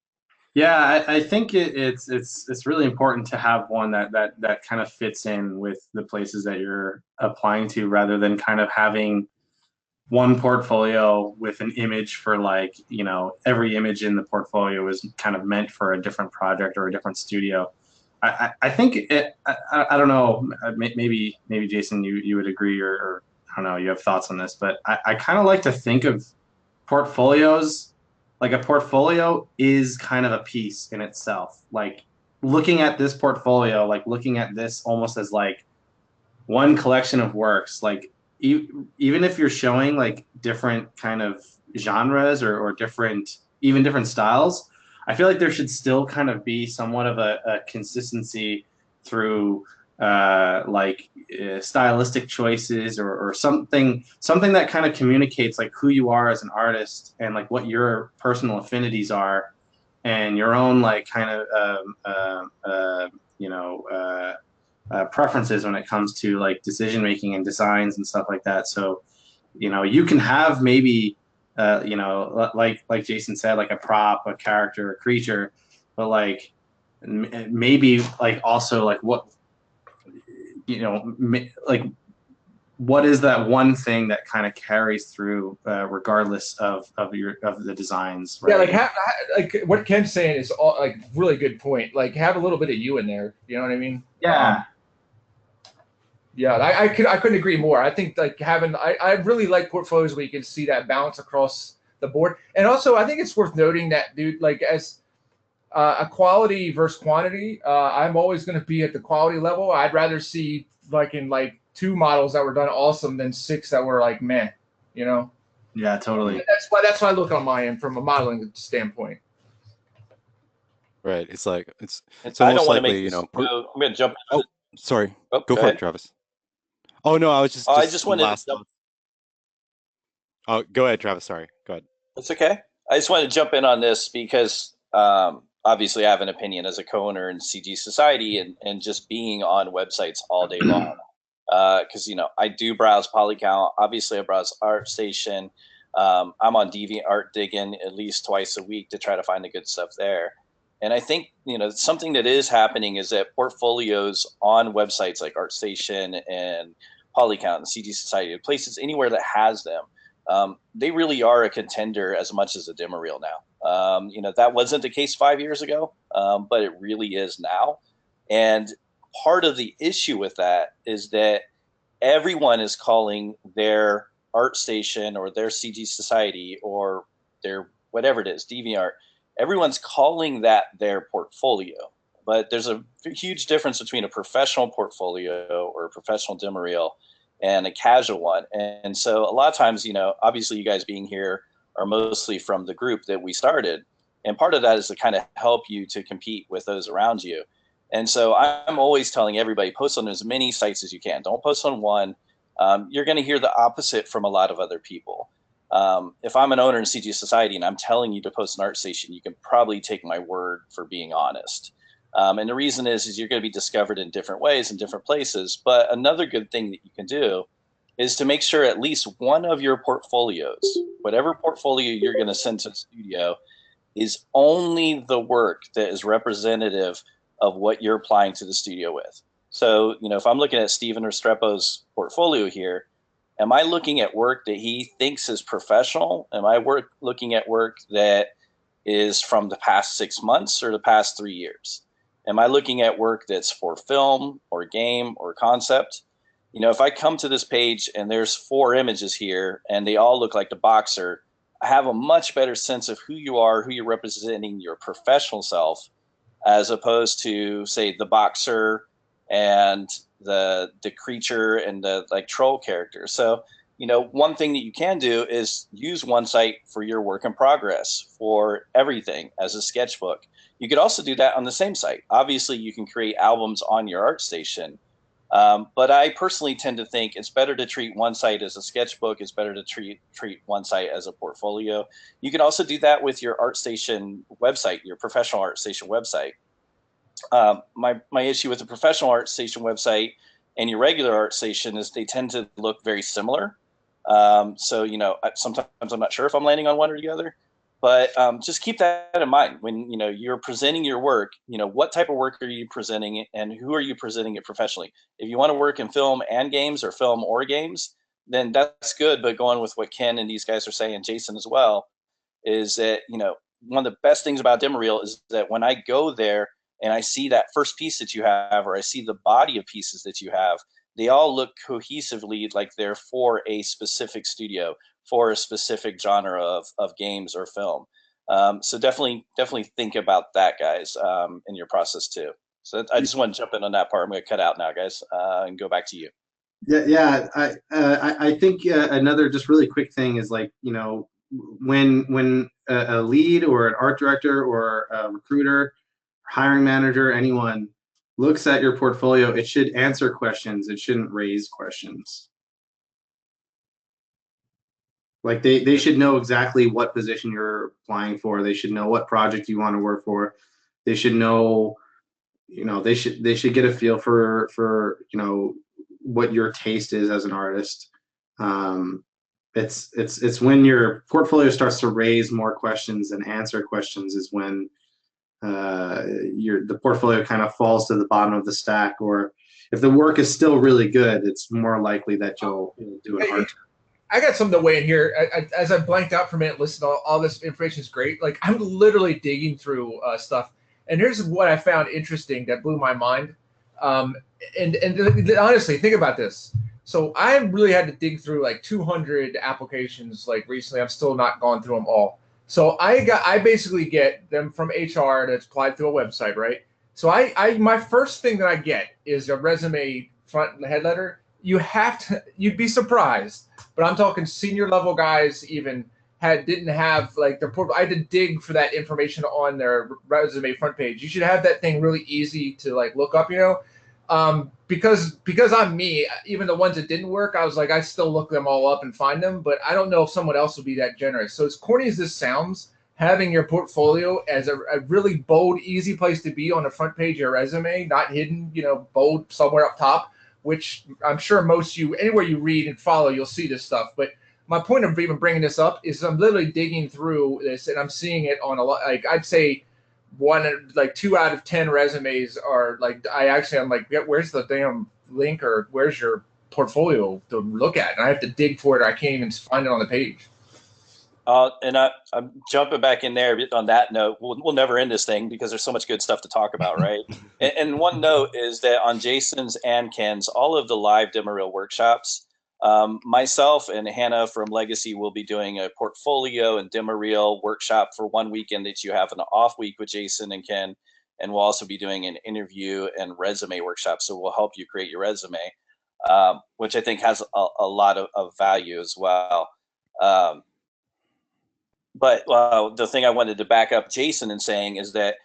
Yeah, I think it's really important to have one that kind of fits in with the places that you're applying to, rather than kind of having one portfolio with an image for, like, you know, every image in the portfolio is kind of meant for a different project or a different studio. I think I don't know, maybe Jason, you would agree, or I don't know, you have thoughts on this, but I kind of like to think of portfolios like a portfolio is kind of a piece in itself. Like looking at this portfolio, like looking at this almost as like one collection of works, like even if you're showing like different kind of genres or different, even different styles, I feel like there should still kind of be somewhat of a consistency through stylistic choices, or something that kind of communicates like who you are as an artist and like what your personal affinities are and your own like kind of preferences when it comes to like decision making and designs and stuff like that. So, you know, you can have maybe like Jason said, like a prop, a character, a creature, but like maybe like also like what, you know, like what is that one thing that kind of carries through regardless of the designs, right? Yeah, like what Ken's saying is all like really good point. Like have a little bit of you in there. You know what I mean? Yeah. Yeah, I couldn't agree more. I think like I really like portfolios where you can see that balance across the board. And also I think it's worth noting that, dude, like as a quality versus quantity, I'm always going to be at the quality level. I'd rather see like in like 2 models that were done awesome than 6 that were like meh, you know. Yeah, totally. That's why I look on my end from a modeling standpoint. Right. It's like And so I don't most want to likely, make you this know. go. I'm going to jump. Oh, sorry. Oh, Go go for it, ahead. Travis. Oh no, I was just I just just wanted to last jump. thoughts. Oh, go ahead, Travis. Sorry. Go ahead. It's okay. I just want to jump in on this because obviously I have an opinion as a co-owner in CG Society and just being on websites all day long. Because I do browse Polycount. Obviously, I browse ArtStation. I'm on DeviantArt digging at least twice a week to try to find the good stuff there. And I think something that is happening is that portfolios on websites like ArtStation and Polycount and CG Society, places anywhere that has them, they really are a contender as much as a demo reel now. That wasn't the case 5 years ago, but it really is now. And part of the issue with that is that everyone is calling their ArtStation or their CG Society or their whatever it is, DeviantArt. Everyone's calling that their portfolio. But there's a huge difference between a professional portfolio or a professional demo reel and a casual one. And so a lot of times, obviously you guys being here are mostly from the group that we started. And part of that is to kind of help you to compete with those around you. And so I'm always telling everybody, post on as many sites as you can. Don't post on one. You're going to hear the opposite from a lot of other people. If I'm an owner in CG Society and I'm telling you to post an ArtStation, you can probably take my word for being honest. And the reason is you're going to be discovered in different ways in different places. But another good thing that you can do is to make sure at least one of your portfolios, whatever portfolio you're going to send to the studio, is only the work that is representative of what you're applying to the studio with. So, if I'm looking at Steven Restrepo's portfolio here, am I looking at work that he thinks is professional? Am I looking at work that is from the past 6 months or the past 3 years? Am I looking at work that's for film or game or concept? If I come to this page and there's 4 images here and they all look like the boxer, I have a much better sense of who you are, who you're representing, your professional self, as opposed to, say, the boxer and the creature and the like troll character. So, one thing that you can do is use one site for your work in progress for everything as a sketchbook. You could also do that on the same site. Obviously, you can create albums on your ArtStation. But I personally tend to think it's better to treat one site as a sketchbook. It's better to treat one site as a portfolio. You can also do that with your ArtStation website, your professional ArtStation website. My issue with the professional ArtStation website and your regular ArtStation is they tend to look very similar. So, sometimes I'm not sure if I'm landing on one or the other. But just keep that in mind when you're presenting your work. What type of work are you presenting, and who are you presenting it professionally? If you want to work in film and games, or film or games, then that's good. But going with what Ken and these guys are saying, Jason as well, is that one of the best things about demo reel is that when I go there and I see that first piece that you have, or I see the body of pieces that you have, they all look cohesively like they're for a specific studio, for a specific genre of games or film. So definitely think about that, guys, in your process too. So I just want to jump in on that part. I'm going to cut out now, guys, and go back to you. Yeah. I think another just really quick thing is like, when a lead or an art director or a recruiter, hiring manager, anyone looks at your portfolio, it should answer questions. It shouldn't raise questions. Like they should know exactly what position you're applying for. They should know what project you want to work for. They should know, they should get a feel for what your taste is as an artist. It's when your portfolio starts to raise more questions than answer questions is when the portfolio kind of falls to the bottom of the stack. Or if the work is still really good, it's more likely that you'll do an art. I got something to weigh in here. As I blanked out for a minute, listen, all this information is great. Like I'm literally digging through stuff, and here's what I found interesting that blew my mind. Honestly, think about this. So I really had to dig through like 200 applications like recently. I've still not gone through them all. So I basically get them from HR that's applied through a website, right? So my first thing that I get is a resume front head letter. You'd be surprised, but I'm talking senior level guys even didn't have like their portal. I had to dig for that information on their resume front page. You should have that thing really easy to like look up, because I'm me. Even the ones that didn't work, I was like, I still look them all up and find them. But I don't know if someone else will be that generous. So as corny as this sounds, having your portfolio as a really bold, easy place to be on the front page of your resume, not hidden, bold somewhere up top, which I'm sure anywhere you read and follow, you'll see this stuff. But my point of even bringing this up is I'm literally digging through this and I'm seeing it on a lot. Like I'd say 2 out of 10 resumes are like, I'm like, where's the damn link or where's your portfolio to look at? And I have to dig for it. Or I can't even find it on the page. And I'm jumping back in there on that note. We'll never end this thing because there's so much good stuff to talk about, right? and one note is that on Jason's and Ken's, all of the live demo reel workshops, myself and Hannah from Legacy will be doing a portfolio and demo reel workshop for one weekend that you have an off week with Jason and Ken. And we'll also be doing an interview and resume workshop. So we'll help you create your resume, which I think has a lot of value as well. But the thing I wanted to back up Jason in saying is that,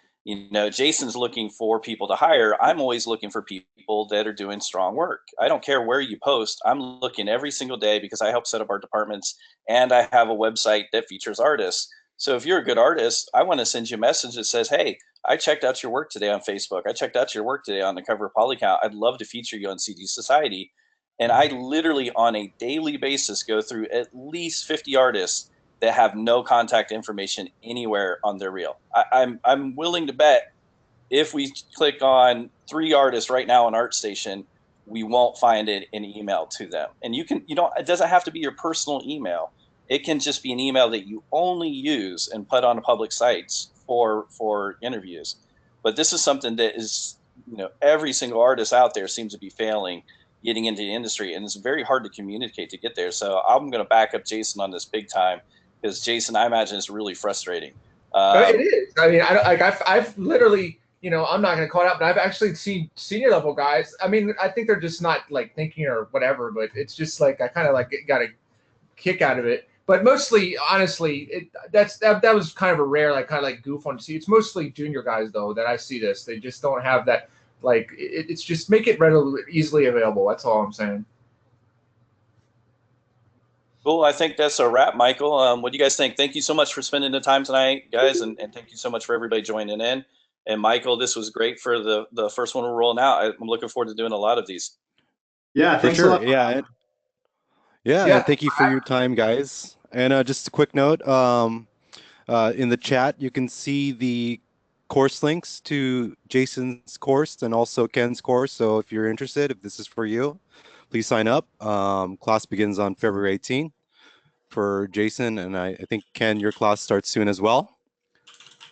Jason's looking for people to hire. I'm always looking for people that are doing strong work. I don't care where you post. I'm looking every single day because I help set up our departments and I have a website that features artists. So if you're a good artist, I want to send you a message that says, hey, I checked out your work today on Facebook. I checked out your work today on the cover of Polycount. I'd love to feature you on CD Society. And I literally on a daily basis go through at least 50 artists that have no contact information anywhere on their reel. I'm willing to bet if we click on 3 artists right now on ArtStation, we won't find an email to them. And it doesn't have to be your personal email. It can just be an email that you only use and put on public sites for interviews. But this is something that is, every single artist out there seems to be failing getting into the industry, and it's very hard to communicate to get there. So I'm going to back up Jason on this big time. Because Jason, I imagine it's really frustrating. It is. I mean, I've literally, I'm not going to call it out, but I've actually seen senior level guys. I mean, I think they're just not like thinking or whatever, but it's just like I kind of like got a kick out of it. But mostly, honestly, that was kind of a rare, like kind of like goof on. See, it's mostly junior guys though that I see this. They just don't have that. Like it's just make it readily, easily available. That's all I'm saying. Cool. I think that's a wrap, Michael. What do you guys think? Thank you so much for spending the time tonight, guys, and thank you so much for everybody joining in. And Michael, this was great for the first one we're rolling out. I'm looking forward to doing a lot of these. Yeah, thanks a lot. Yeah. And thank you for your time, guys. And just a quick note, in the chat, you can see the course links to Jason's course and also Ken's course. So if you're interested, if this is for you, please sign up. Class begins on February 18th for Jason, and I think Ken, your class starts soon as well.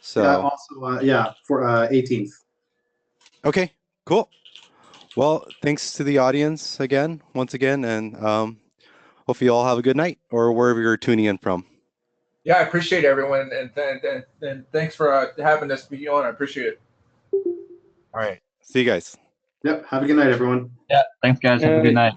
So for 18th. Okay, cool. Well, thanks to the audience once again, and hope you all have a good night or wherever you're tuning in from. Yeah, I appreciate everyone, and thanks for having us be on. I appreciate it. All right, see you guys. Yep. Have a good night, everyone. Yeah, thanks, guys. Have a good night.